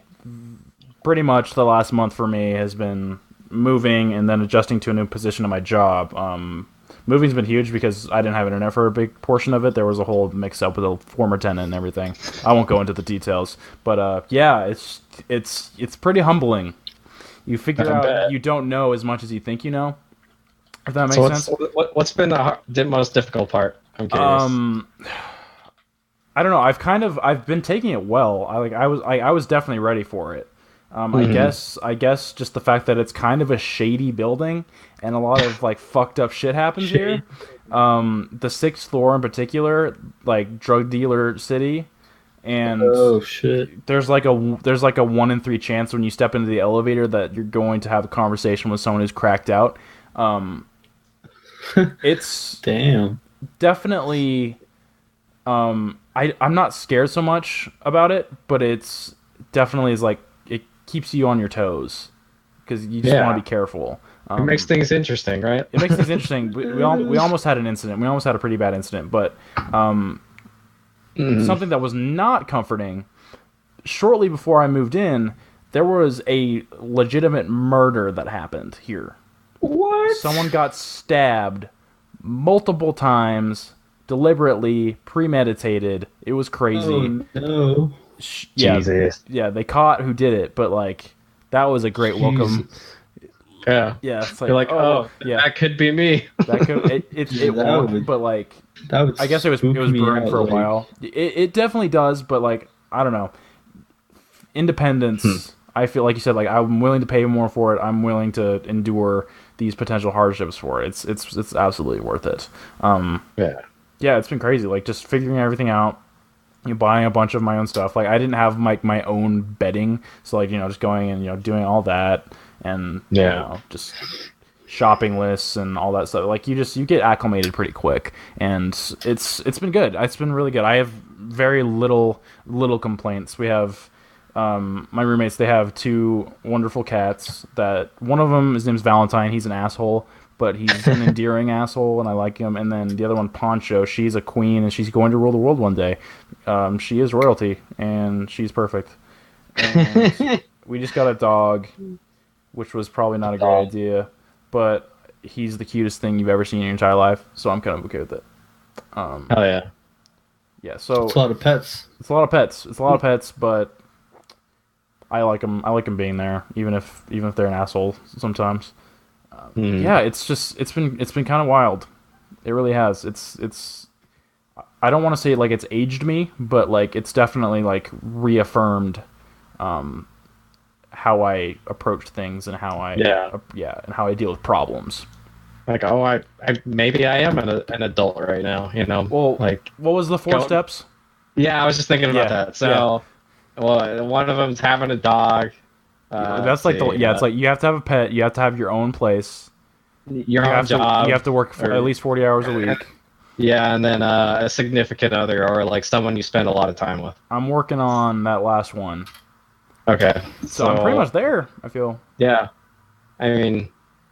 pretty much the last month for me has been moving and then adjusting to a new position in my job. Moving's been huge because I didn't have internet for a big portion of it. There was a whole mix-up with a former tenant and everything. I won't go into the details, but it's pretty humbling. You figure out you don't know as much as you think you know. If that makes sense. What's been the most difficult part? I'm curious. I don't know. I've been taking it well. I was definitely ready for it. I guess just the fact that it's kind of a shady building and a lot of like fucked up shit happens here. The 6th floor in particular, like drug dealer city, and oh shit, there's like a 1 in 3 chance when you step into the elevator that you're going to have a conversation with someone who's cracked out. It's definitely. I'm not scared so much about it, but it's definitely is like. Keeps you on your toes because you just want to be careful. It makes things interesting, right? It makes things interesting. We almost had an incident. We almost had a pretty bad incident, but something that was not comforting. Shortly before I moved in, there was a legitimate murder that happened here. What? Someone got stabbed multiple times, deliberately, premeditated. It was crazy. Oh, no. Jesus. Yeah, they caught who did it, but like that was a great welcome. Yeah, it's like you're like, that could be me. That could it won't, but like I guess it was brewing for a while. It definitely does, but like I don't know. Independence. I feel like you said, like I'm willing to pay more for it. I'm willing to endure these potential hardships for it. It's absolutely worth it. Yeah, it's been crazy. Like just figuring everything out. Buying a bunch of my own stuff. Like I didn't have my own bedding, so like just going and doing all that and just shopping lists and all that stuff. Like you get acclimated pretty quick, and it's been good. It's been really good. I have very little complaints. We have my roommates. They have 2 wonderful cats. That one of them, his name's Valentine. He's an asshole. But he's an endearing asshole, and I like him. And then the other one, Poncho, she's a queen, and she's going to rule the world one day. She is royalty, and she's perfect. And we just got a dog, which was probably not a great idea, but he's the cutest thing you've ever seen in your entire life, so I'm kind of okay with it. Hell yeah. Yeah, so... It's a lot of pets. It's a lot of pets, but I like them. I like them being there, even if they're an asshole sometimes. Yeah, it's been kind of wild. It really has. It's I don't want to say like it's aged me, but like it's definitely like reaffirmed how I approach things and how I and how I deal with problems. Like I maybe I am an adult right now, Well, like what was the 4 steps? Yeah, I was just thinking about that. So, well, one of them's having a dog. That's like it's like you have to have a pet. You have to have your own place. Your own job. You have to work for at least 40 hours a week. Yeah, and then a significant other or like someone you spend a lot of time with. I'm working on that last one. Okay. So I'm pretty much there, I feel. Yeah. I mean,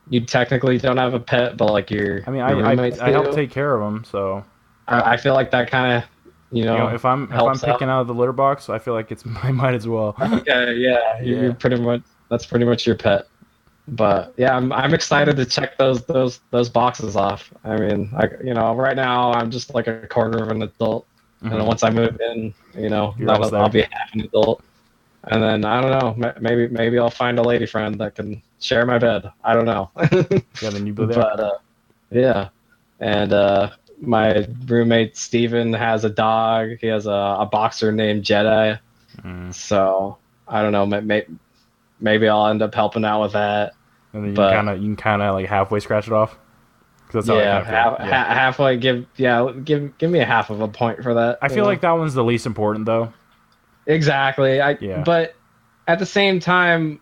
you technically don't have a pet, but like your I help take care of them, so. I feel like that kind of if I'm picking out of the litter box, I feel like I might as well. Okay, yeah, you're pretty much that's pretty much your pet. But yeah, I'm excited to check those boxes off. I mean, right now I'm just like a quarter of an adult, and once I move in, I'll be half an adult. And then I don't know, maybe I'll find a lady friend that can share my bed. I don't know. Yeah, then you go there. But yeah, and my roommate Steven has a dog. He has a boxer named Jedi. So I don't know. Maybe I'll end up helping out with that. And then you can kind of like halfway scratch it off. Halfway. Give me a half of a point for that. I feel like that one's the least important though. Exactly. But at the same time,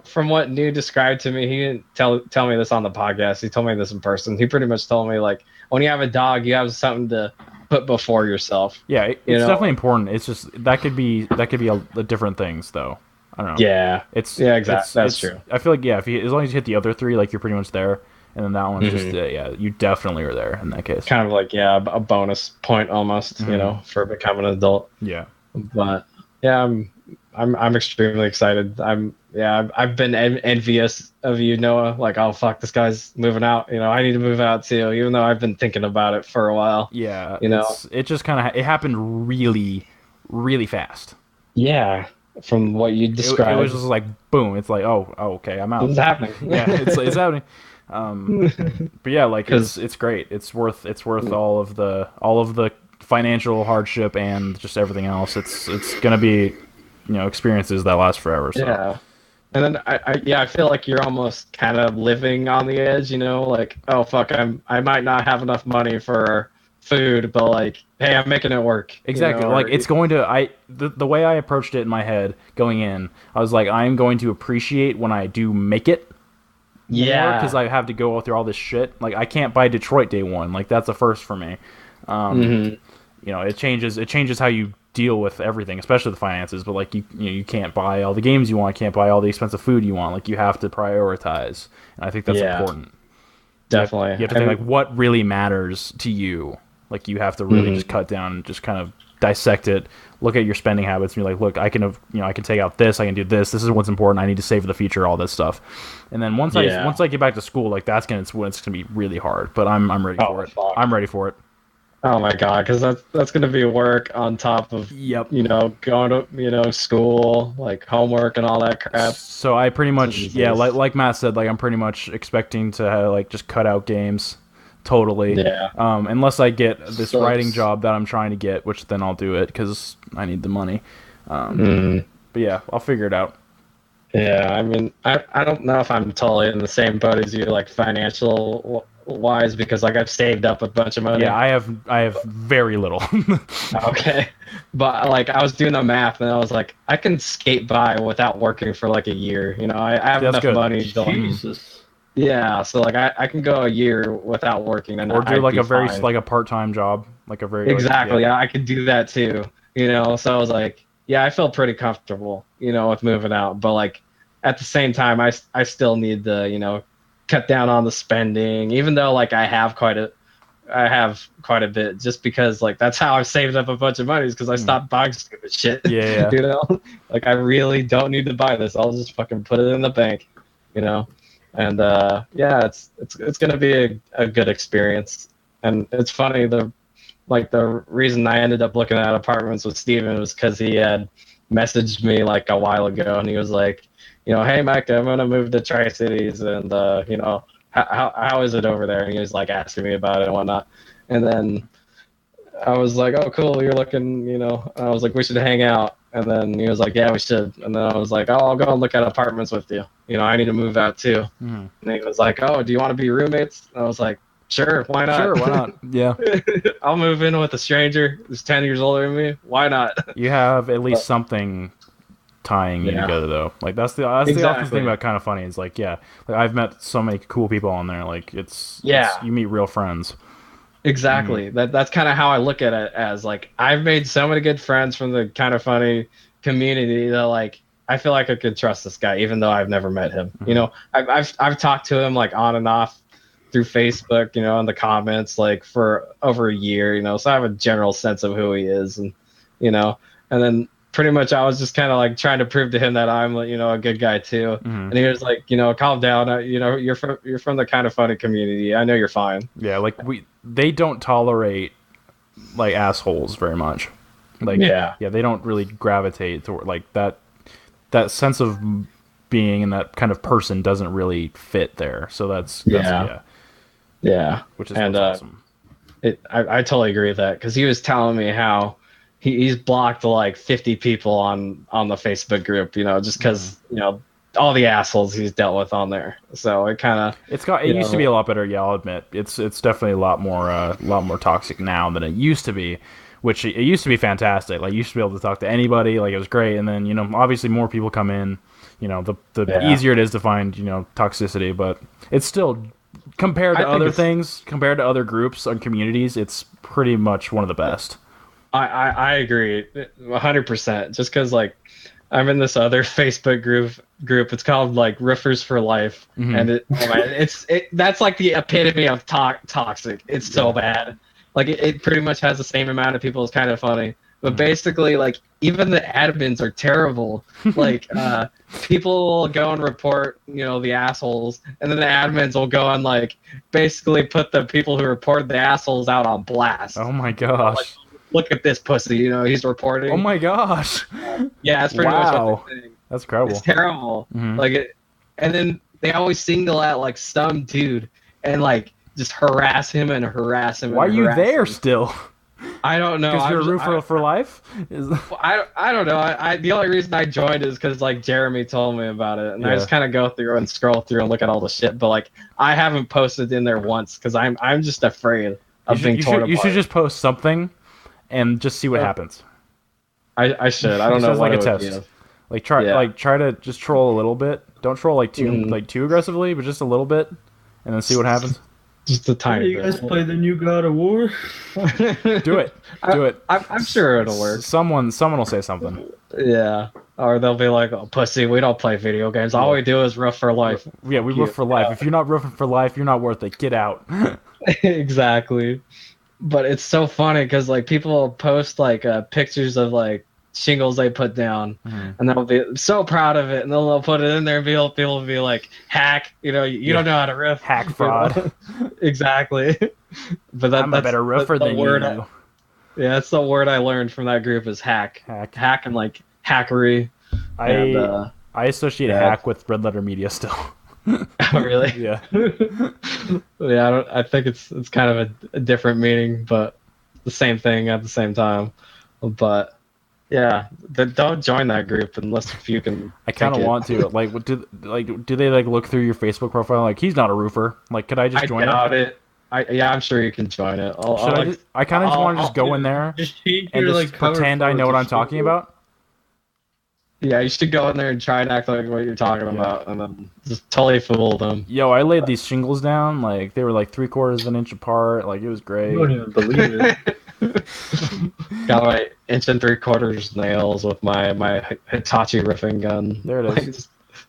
from what New described to me, he didn't tell me this on the podcast. He told me this in person. He pretty much told me like when you have a dog, you have something to put before yourself. Yeah, it's definitely important. It's just that could be a different things though. I don't know. Yeah, exactly. That's true. I feel like as long as you hit the other three, like you're pretty much there, and then that one's just you definitely are there in that case. Kind of like a bonus point almost, for becoming an adult. Yeah, but yeah, I'm extremely excited. I've been envious of you, Noah. Like, oh fuck, this guy's moving out. I need to move out too, even though I've been thinking about it for a while. Yeah, it just kind of it happened really, really fast. Yeah. From what you described, it was just like boom. It's like okay, I'm out. It's happening. Yeah, it's happening. But yeah, like it's great. It's worth all of the financial hardship and just everything else. It's gonna be experiences that last forever. So. Yeah, and then I feel like you're almost kind of living on the edge. Like oh fuck, I might not have enough money for food, but like hey, I'm making it work. Exactly. Like it's going to the way I approached it in my head going in, I was like I'm going to appreciate when I do make it. Yeah, because I have to go through all this shit. Like I can't buy Detroit day one. Like that's a first for me. It changes how you deal with everything, especially the finances. But like you can't buy all the games you want, can't buy all the expensive food you want. Like you have to prioritize, and I think that's important. Definitely, you have to think like what really matters to you. Like you have to really just cut down and just kind of dissect it. Look at your spending habits and be like, look, I can take out this, I can do this. This is what's important. I need to save for the future. All this stuff. And then once I get back to school, like it's gonna be really hard. But I'm ready for it. Fuck. I'm ready for it. Oh my god, because that's gonna be work on top of going to school, like homework and all that crap. So I pretty much like Matt said, like I'm pretty much expecting to have, just cut out games. Totally. Yeah. Unless I get this writing job that I'm trying to get, which then I'll do it because I need the money. But yeah, I'll figure it out. Yeah, I mean, I don't know if I'm totally in the same boat as you, like financial wise, because like I've saved up a bunch of money. Yeah, I have very little. Okay, but like I was doing the math and I was like, I can skate by without working for like a year. I have enough money to Jesus. Yeah, so like I can go a year without working, and or do like a very like a part-time job, like a very exactly. Yeah, I could do that too. So I was like, yeah, I feel pretty comfortable, with moving out, but like at the same time, I still need to cut down on the spending, even though like I have quite a bit, just because like that's how I've saved up a bunch of money, is because I stopped buying stupid shit. Yeah. Like I really don't need to buy this. I'll just fucking put it in the bank, And it's gonna be a good experience. And it's funny, the reason I ended up looking at apartments with Steven was because he had messaged me like a while ago, and he was like, hey Mike, I'm gonna move to Tri-Cities, and how is it over there? And he was like asking me about it and whatnot. And then I was like, oh cool, you're looking, I was like, we should hang out. And then he was like, yeah, we should. And then I was like, oh, I'll go and look at apartments with you. I need to move out too. And he was like, oh, do you want to be roommates? And I was like, sure, why not? Sure, why not? Yeah. I'll move in with a stranger who's 10 years older than me. Why not? You have at least something tying you together, though. Like that's the awesome thing about Kind of Funny is like, I've met so many cool people on there. Like it's you meet real friends. Exactly. That's kind of how I look at it, as like I've made so many good friends from the Kind of Funny community that like I feel like I could trust this guy even though I've never met him. I've talked to him like on and off through Facebook, you know, in the comments like for over a year, you know, so I have a general sense of who he is, and you know, and then pretty much I was just kind of like trying to prove to him that I'm, you know, a good guy too. And he was like, you know, calm down, you know, you're from the Kind of Funny community. I know you're fine. Yeah, like they don't tolerate like assholes very much. Like they don't really gravitate toward like that sense of being and that kind of person doesn't really fit there. So that's which is awesome. I totally agree with that, because he was telling me how he's blocked like 50 people on the Facebook group, you know, just because you know all the assholes he's dealt with on there. So it used to be a lot better. Yeah, I'll admit it's definitely a lot more toxic now than it used to be. Which it used to be fantastic. Like you used to be able to talk to anybody. Like it was great. And then, you know, obviously more people come in. You know, the easier it is to find, you know, toxicity. But it's still, compared to other things, compared to other groups and communities, it's pretty much one of the best. I agree 100%. Just because like I'm in this other Facebook group. It's called like Roofers for Life, and that's like the epitome of toxic. It's so bad. Like it pretty much has the same amount of people. It's Kind of Funny, but basically like even the admins are terrible. Like people will go and report, you know, the assholes, and then the admins will go and like basically put the people who reported the assholes out on blast. Oh my gosh. Like, look at this pussy, you know, he's reporting. Oh my gosh. Yeah, that's pretty much what they're saying. That's incredible. It's terrible. Like it, and then they always single out like some dude and like just harass him. Why are you there still? I don't know. Because you're a roofer for life? I don't know. The only reason I joined is because like Jeremy told me about it, and I just kind of go through and scroll through and look at all the shit. But like I haven't posted in there once because I'm just afraid of being torn apart. You should just post something and just see what happens. I should. I don't know. Like a test. Like try to just troll a little bit. Don't troll like too aggressively, but just a little bit, and then see what happens. Just a tiny bit. You guys play the new God of War? Do it. I'm sure it'll work. Someone will say something. Yeah. Or they'll be like, oh, pussy, we don't play video games. All we do is roof for life. Yeah, we roof for life. If you're not roofing for life, you're not worth it. Get out. Exactly. But it's so funny because like people post like pictures of like shingles they put down, and they'll be so proud of it, and they'll put it in there, and people will be like, hack, you know, you don't know how to roof. Hack fraud. Exactly. But I'm a better roofer than you. Yeah, that's the word I learned from that group is hack. Hack and like hackery. I associate hack with Red Letter Media still. Oh, really? Yeah. Yeah, I think it's kind of a different meaning, but the same thing at the same time. But yeah, don't join that group unless if you can. I kind of want to. Like, do they like look through your Facebook profile? Like, he's not a roofer. Like, could I just join it? I'm sure you can join it. I kind of just want to just go in there and just pretend I know what I'm talking about. Yeah, you should go in there and try and act like what you're talking about, and then just totally fool them. Yo, I laid these shingles down. Like, they were like 3/4 of an inch apart. Like, it was great. You don't even believe it. Got my 1 3/4 nails with my Hitachi roofing gun. There it is. Like,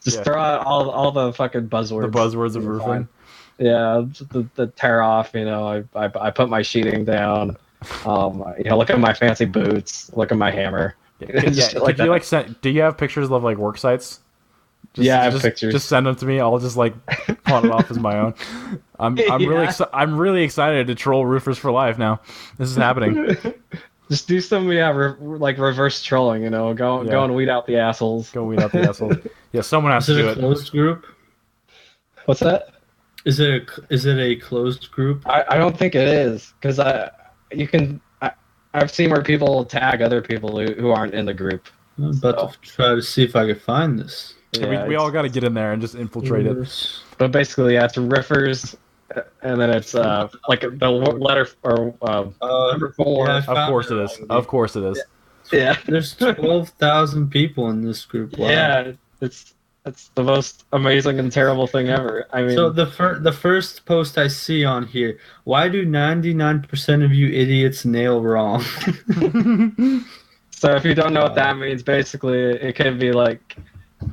just throw out all the fucking buzzwords. The buzzwords of roofing. Yeah, the tear off. You know, I put my sheeting down. You know, look at my fancy boots. Look at my hammer. Do you have pictures of like work sites? I have pictures. Just send them to me. I'll just like pawn it off as my own. I'm really excited to troll Roofers for Life now. This is happening. Just do some like reverse trolling. You know, go and weed out the assholes. Go weed out the assholes. Yeah, someone has to do it. Is it a closed group? What's that? Is it a closed group? I don't think it is, because I've seen where people tag other people who aren't in the group. I'm about to try to see if I can find this. Yeah, we all got to get in there and just infiltrate it. But basically, yeah, it's Riffers, and then it's like the letter or number 4. Yeah, of course it is. Of course it is. Yeah. There's 12,000 people in this group. Wow. Yeah, it's the most amazing and terrible thing ever. I mean, so the first post I see on here: why do 99% of you idiots nail wrong? So if you don't know what that means, basically it could be like,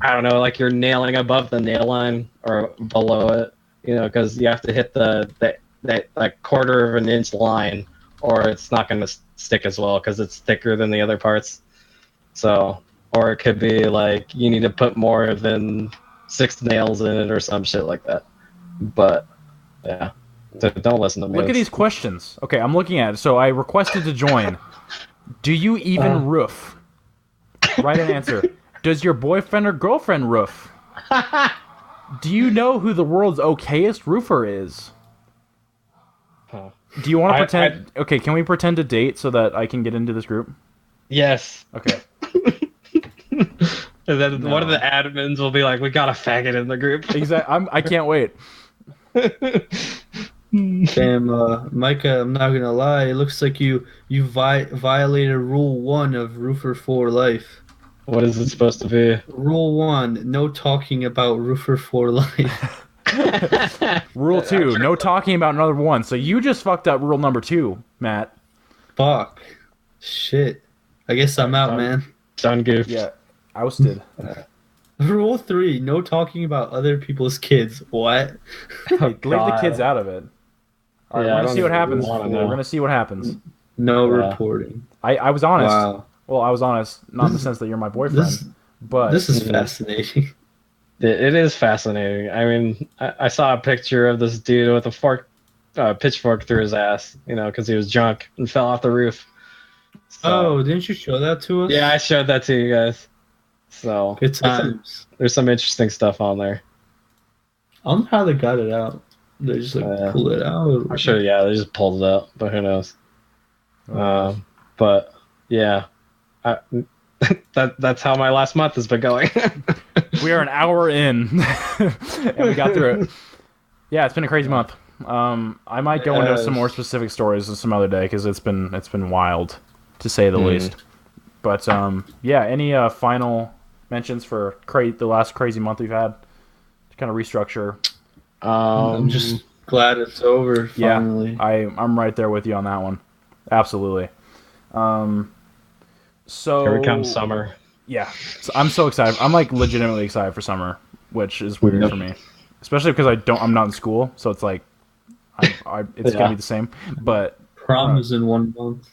I don't know, like you're nailing above the nail line or below it. because you have to hit that like quarter of an inch line, or it's not going to stick as well because it's thicker than the other parts. So, or it could be like you need to put more than 6 nails in it or some shit like that. But yeah, so don't listen to me. Look at these questions. Okay, I'm looking at it. So I requested to join. Do you even roof? Write an answer. Does your boyfriend or girlfriend roof? Do you know who the world's okayest roofer is? Do you want to pretend? Okay, can we pretend a date so that I can get into this group? Yes. Okay. And then one of the admins will be like, "We got a faggot in the group." Exactly. I can't wait. Damn, Micah, I'm not gonna lie. It looks like you violated Rule 1 of Roofer for Life. What is it supposed to be? Rule 1: no talking about Roofer for Life. Rule 2: no talking about another one. So you just fucked up rule number 2, Matt. Fuck. Shit. I guess I'm out, man. Done goof. Yeah, ousted. Rule 3: no talking about other people's kids. What? Leave the kids out of it. All right, we're gonna see what happens. We're gonna see what happens. No reporting. I was honest. Wow. Well, I was honest, not in the sense that you're my boyfriend, but this is fascinating. It is fascinating. I mean, I saw a picture of this dude with a pitchfork through his ass, because he was drunk and fell off the roof. So, didn't you show that to us? Yeah, I showed that to you guys. So good times. There's some interesting stuff on there. I don't know how they got it out. They just pulled it out. I'm sure, yeah, they just pulled it out, but who knows? But yeah, that's how my last month has been going. We are an hour in, and we got through it. Yeah, it's been a crazy month. I might go into some more specific stories some other day because it's been wild, to say the least. But yeah, any final mentions for the last crazy month we've had to kind of restructure? I'm just glad it's over finally. Yeah, I'm right there with you on that one. Absolutely. So here comes summer. Yeah, so I'm so excited. I'm like legitimately excited for summer, which is weird for me, especially because I'm not in school, so it's like it's gonna be the same. But prom is in 1 month.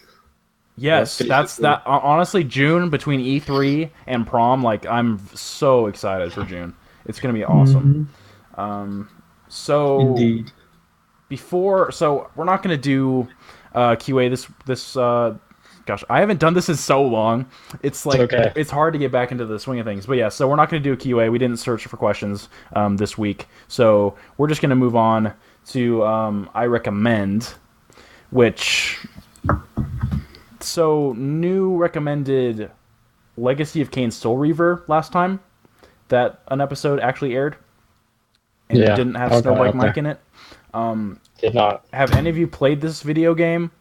Yes, that's that. Honestly, June between E3 and prom, like I'm so excited for June. It's gonna be awesome. So indeed. So we're not gonna do QA this. Gosh, I haven't done this in so long. It's like it's hard to get back into the swing of things. But yeah, so we're not going to do a QA. We didn't search for questions this week, so we're just going to move on to I recommend, which new recommended Legacy of Kain Soul Reaver last time that an episode actually aired, and it didn't have Snowbike Mike in it. Did not. Have any of you played this video game?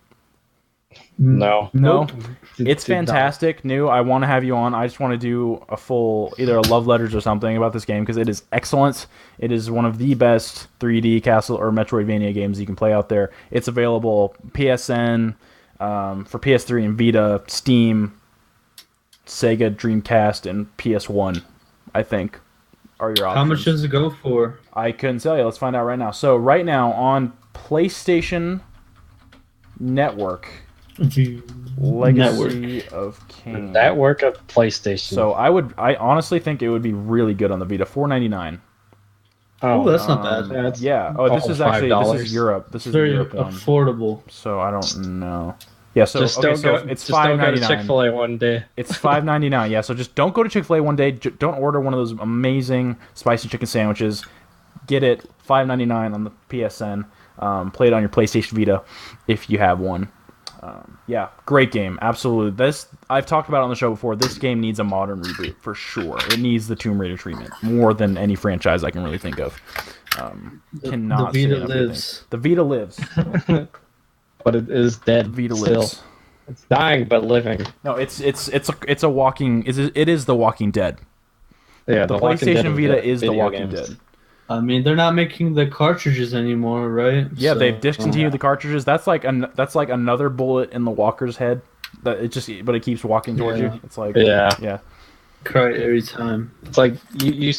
No. Nope. It's fantastic. New. I want to have you on. I just want to do a full either a love letters or something about this game because it is excellent. It is one of the best 3D Castle or Metroidvania games you can play out there. It's available PSN, for PS3 and Vita, Steam, Sega, Dreamcast, and PS1. I think are your options. How much does it go for? I couldn't tell you. Let's find out right now. So right now on PlayStation Network. Legacy of Kain. Network of PlayStation. So I honestly think it would be really good on the Vita. $4.99. Oh, that's not bad. Yeah. Oh, this is Europe. This is very Europe one. affordable. So I don't know. Yeah. So it's $5.99. Don't go to Chick-fil-A one day. It's $5.99. Yeah. So just don't go to Chick-fil-A one day. Don't order one of those amazing spicy chicken sandwiches. Get it $5.99 on the PSN. Play it on your PlayStation Vita if you have one. Yeah, great game. Absolutely. This I've talked about it on the show before. This game needs a modern reboot for sure. It needs the Tomb Raider treatment more than any franchise I can really think of. Cannot the say Vita enough lives. The Vita lives. But it is dead. The Vita still. lives. It's dying but living. No, it is the Walking Dead. Yeah, the PlayStation Vita is the Walking Dead. I mean, they're not making the cartridges anymore, right? Yeah, they've discontinued the cartridges. That's like another bullet in the walker's head. But it keeps walking towards you. It's like yeah. Cry every time. It's like you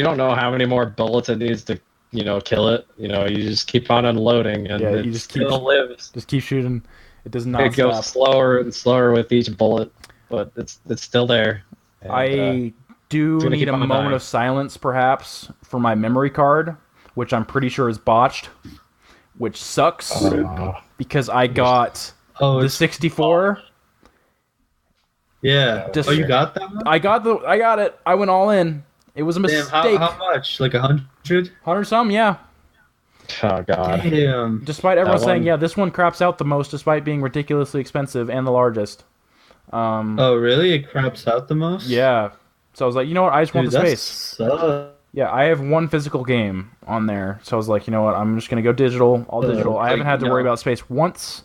don't know how many more bullets it needs to kill it. You just keep on unloading, and you just still lives. Just keep shooting. It does not. It goes slower and slower with each bullet, but it's still there. And, I do need a moment of silence, perhaps, for my memory card, which I'm pretty sure is botched, which sucks because I got the 64. Yeah. You got that one? I got it. I went all in. It was a mistake. Damn, how much? Like 100? 100 some, yeah. Oh god. Damn. Despite everyone saying, yeah, this one craps out the most, despite being ridiculously expensive and the largest. Oh really? It craps out the most? Yeah. So I was like, you know what? I just want the space. Sucks. Yeah, I have one physical game on there, so I was like, you know what? I'm just gonna go digital, all digital. I haven't had to worry about space once,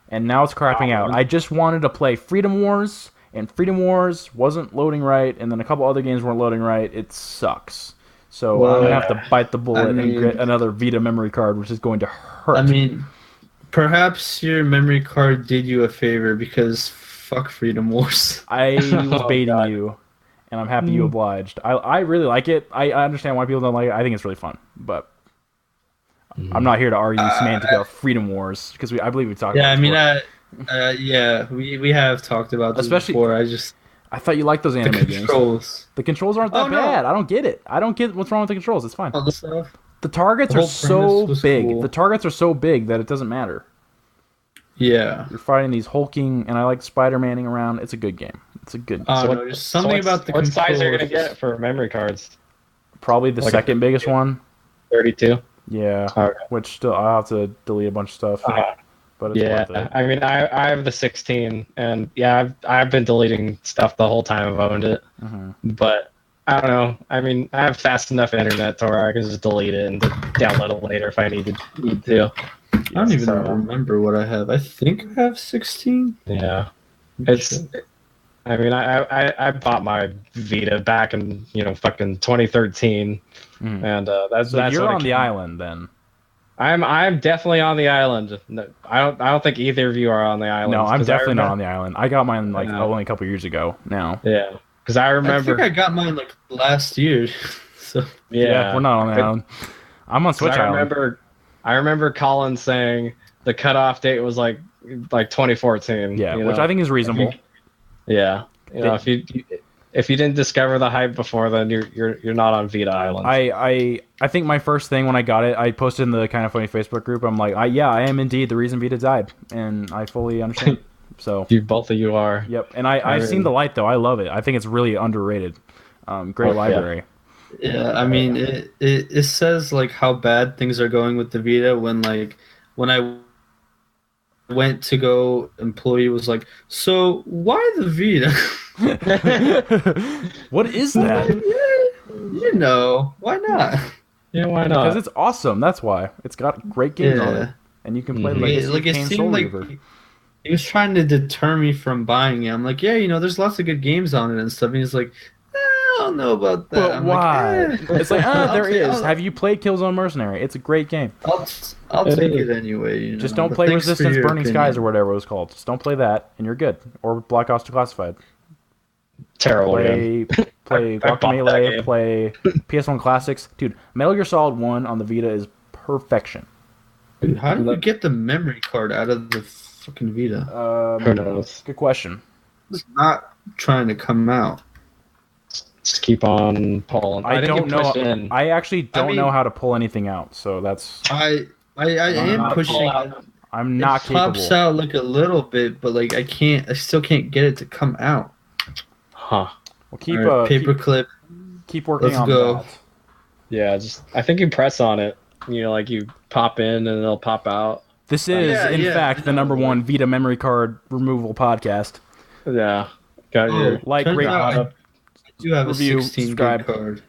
and now it's crapping out. I just wanted to play Freedom Wars, and Freedom Wars wasn't loading right, and then a couple other games weren't loading right. It sucks. So I'm gonna have to bite the bullet and get another Vita memory card, which is going to hurt. I mean, perhaps your memory card did you a favor because fuck Freedom Wars. I was baiting you, and I'm happy you obliged. I really like it. I understand why people don't like it. I think it's really fun, but I'm not here to argue semantic about Freedom Wars because I believe we talked. Yeah, about we have talked about this before. I thought you liked those anime games. The controls aren't that bad. No. I don't get it. I don't get what's wrong with the controls. It's fine. All this stuff. The targets are so big. Cool. The targets are so big that it doesn't matter. Yeah. You're fighting these hulking, and I like Spider-Manning around. It's a good game. It's a good game. There's something about the controls. What size are you going to get for memory cards? Probably the second biggest one. 32? Yeah. Okay. Which still, I'll have to delete a bunch of stuff. But it's worth it. I mean, I have the 16, and I've been deleting stuff the whole time I've owned it. But I don't know. I mean, I have fast enough internet to where I can just delete it and download it later if I need to. I don't even remember what I have. I think I have 16. Yeah. I mean, I bought my Vita back in fucking 2013, and that's you're on the island then. I'm definitely on the island. No, I don't think either of you are on the island. No, I'm definitely not on the island. I got mine only a couple years ago now. Yeah, because I remember. I think I got mine last year. So yeah, we're not on the island. I'm on Switch Island. I remember Colin saying the cutoff date was like 2014. Yeah, which I think is reasonable. Yeah, if you didn't discover the hype before, then you're not on Vita Island. I think my first thing when I got it, I posted in the Kind of Funny Facebook group. I'm like, I am indeed the reason Vita died, and I fully understand. So both of you are. Yep, and I've seen the light though. I love it. I think it's really underrated. Great library. Yeah, I mean it says how bad things are going with the Vita when I went to go, employee was like, so why the Vita? What is that? Why not? Yeah, why not? Because it's awesome. That's why. It's got great games on it, and you can play it seemed like he was trying to deter me from buying it. I'm like, there's lots of good games on it and stuff. And he's like, I don't know about that. But why? It's like, there is. Have you played Killzone Mercenary? It's a great game. I'll take it anyway. Just don't play Resistance Burning Skies or whatever it was called. Just don't play that, and you're good. Or Black Ops Declassified. Terrible Play Guacamelee, play PS1 Classics. Dude, Metal Gear Solid 1 on the Vita is perfection. Dude, how did you get the memory card out of the fucking Vita? Who knows? Good question. It's not trying to come out. Just keep on pulling. I don't know. I actually don't know how to pull anything out, so that's. I am pushing. I'm not capable. It pops out a little bit, but I still can't get it to come out. Huh. Well, keep paperclip. Keep working on that. Yeah, I think you press on it. You pop in and it'll pop out. This is, in fact, the #1 Vita memory card removal podcast. Yeah. Got your rate. I do have review, a 16 subscribe. gig card.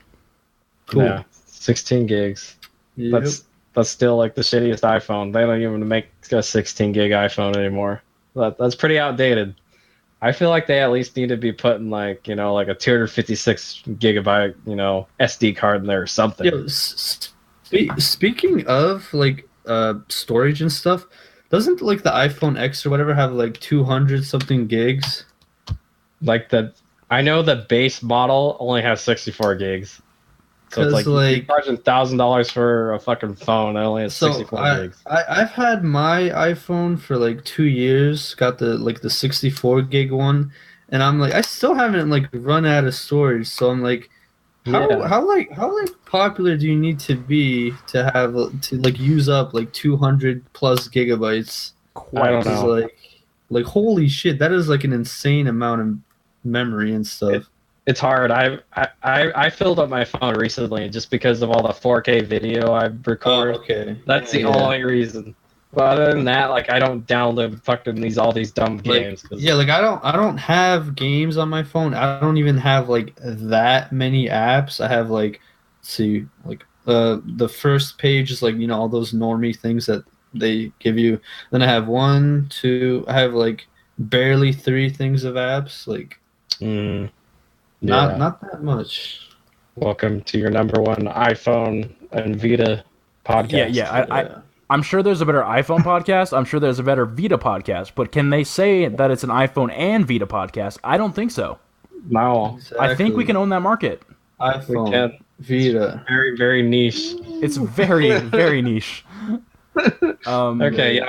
Cool. Yeah, 16 gigs. Yep. That's still the shittiest iPhone. They don't even make a 16 gig iPhone anymore. That's pretty outdated. I feel like they at least need to be putting a 256 gigabyte SD card in there or something. Yo, speaking of storage and stuff, doesn't the iPhone X or whatever have 200 something gigs? I know the base model only has 64 gigs. So it's like you're charging $1,000 for a fucking phone that only has 64 gigs. I've had my iPhone for like 2 years. Got the 64 gig one, and I'm like, I still haven't like run out of storage. So I'm like, how popular do you need to be to have to like use up like 200 plus gigabytes? I don't know. Like holy shit, that is like an insane amount of memory and stuff. It's hard. I filled up my phone recently just because of all the 4K video I record. Oh, okay. That's the only reason. But other than that, like I don't download fucking all these dumb games. Like I don't have games on my phone. I don't even have like that many apps. I have like, let's see, like the first page is like, you know, all those normie things that they give you. Then I have I have like barely 3 things of apps. Like not that much. Welcome to your number one iPhone and Vita podcast. I'm sure there's a better iPhone podcast. I'm sure there's a better Vita podcast. But can they say that it's an iPhone and Vita podcast? I don't think so. No. Exactly. I think we can own that market. iPhone, Vita. Very, very niche. It's very, very niche. Okay,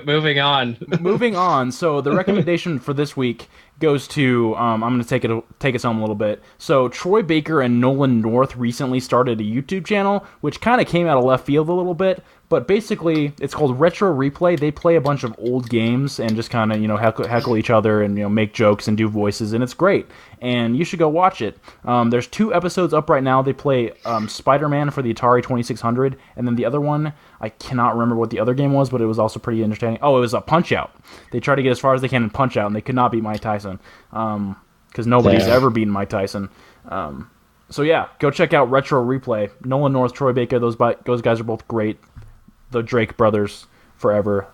moving on. Moving on. So the recommendation for this week goes to I'm going to take us home a little bit. So Troy Baker and Nolan North recently started a YouTube channel, which kind of came out of left field a little bit. But basically, it's called Retro Replay. They play a bunch of old games and just kind of, you know, heckle each other and, you know, make jokes and do voices, and it's great. And you should go watch it. There's 2 episodes up right now. They play Spider-Man for the Atari 2600, and then the other one, I cannot remember what the other game was, but it was also pretty entertaining. Oh, it was a Punch-Out. They try to get as far as they can in Punch-Out, and they could not beat Mike Tyson because nobody's ever beaten Mike Tyson. So yeah, go check out Retro Replay. Nolan North, Troy Baker, those guys are both great. The Drake brothers forever.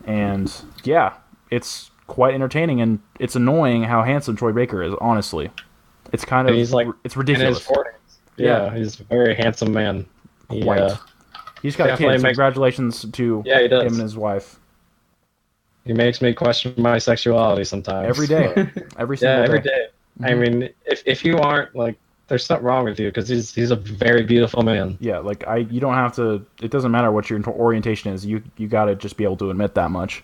And yeah, it's quite entertaining, and it's annoying how handsome Troy Baker is, honestly. It's kind of, it's ridiculous. In his 40s. Yeah, he's a very handsome man. He's got a kid, so congratulations to him and his wife. He makes me question my sexuality sometimes. Every day. Every single day. Every day. Mm-hmm. I mean, if you aren't, like, there's something wrong with you, because he's a very beautiful man. Yeah, like you don't have to. It doesn't matter what your orientation is. You got to just be able to admit that much.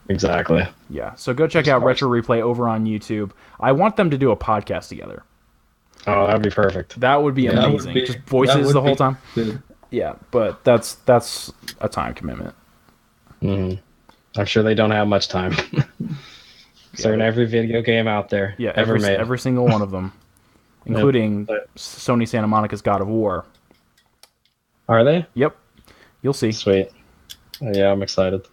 Exactly. Yeah. So go check out Retro Replay over on YouTube. I want them to do a podcast together. Oh, that'd be perfect. That would be amazing. Just voices the whole time. Good. Yeah, but that's a time commitment. Mm-hmm. I'm sure they don't have much time. So in every video game out there, ever made. Every single one of them. Including Sony Santa Monica's God of War. Are they? Yep. You'll see. Sweet. Yeah, I'm excited.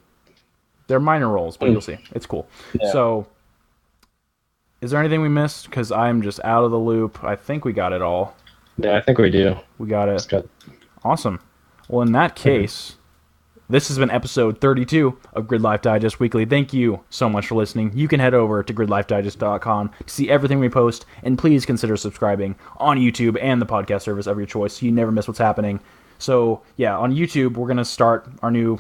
They're minor roles, but you'll see. It's cool. Yeah. So, is there anything we missed? Because I'm just out of the loop. I think we got it all. Yeah, I think we do. We got it. That's good. Awesome. Well, in that case, this has been episode 32 of Gridlife Digest Weekly. Thank you so much for listening. You can head over to gridlifedigest.com to see everything we post, and please consider subscribing on YouTube and the podcast service of your choice so you never miss what's happening. So, yeah, on YouTube, we're going to start our new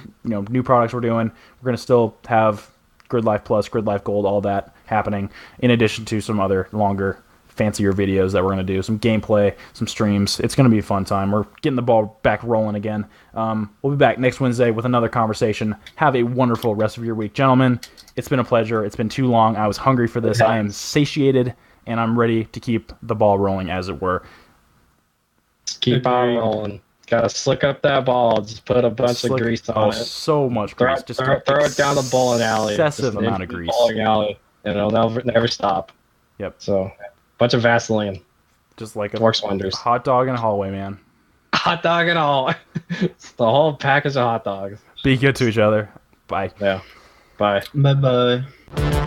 products we're doing. We're going to still have Gridlife Plus, Gridlife Gold, all that happening, in addition to some other longer, fancier videos that we're going to do, some gameplay, some streams. It's going to be a fun time. We're getting the ball back rolling again. We'll be back next Wednesday with another conversation. Have a wonderful rest of your week. Gentlemen, it's been a pleasure. It's been too long. I was hungry for this. I am satiated, and I'm ready to keep the ball rolling, as it were. Keep on rolling. Gotta slick up that ball. Just put a bunch of grease on it. So much grease. Just throw it down the bowling alley. Excessive amount of grease. Bowling alley, and it'll never stop. Yep. So, bunch of Vaseline. Just like works wonders. Hot dog in a hallway, man. Hot dog and all. It's the whole package of hot dogs. Be good to each other. Bye. Yeah. Bye. Bye-bye.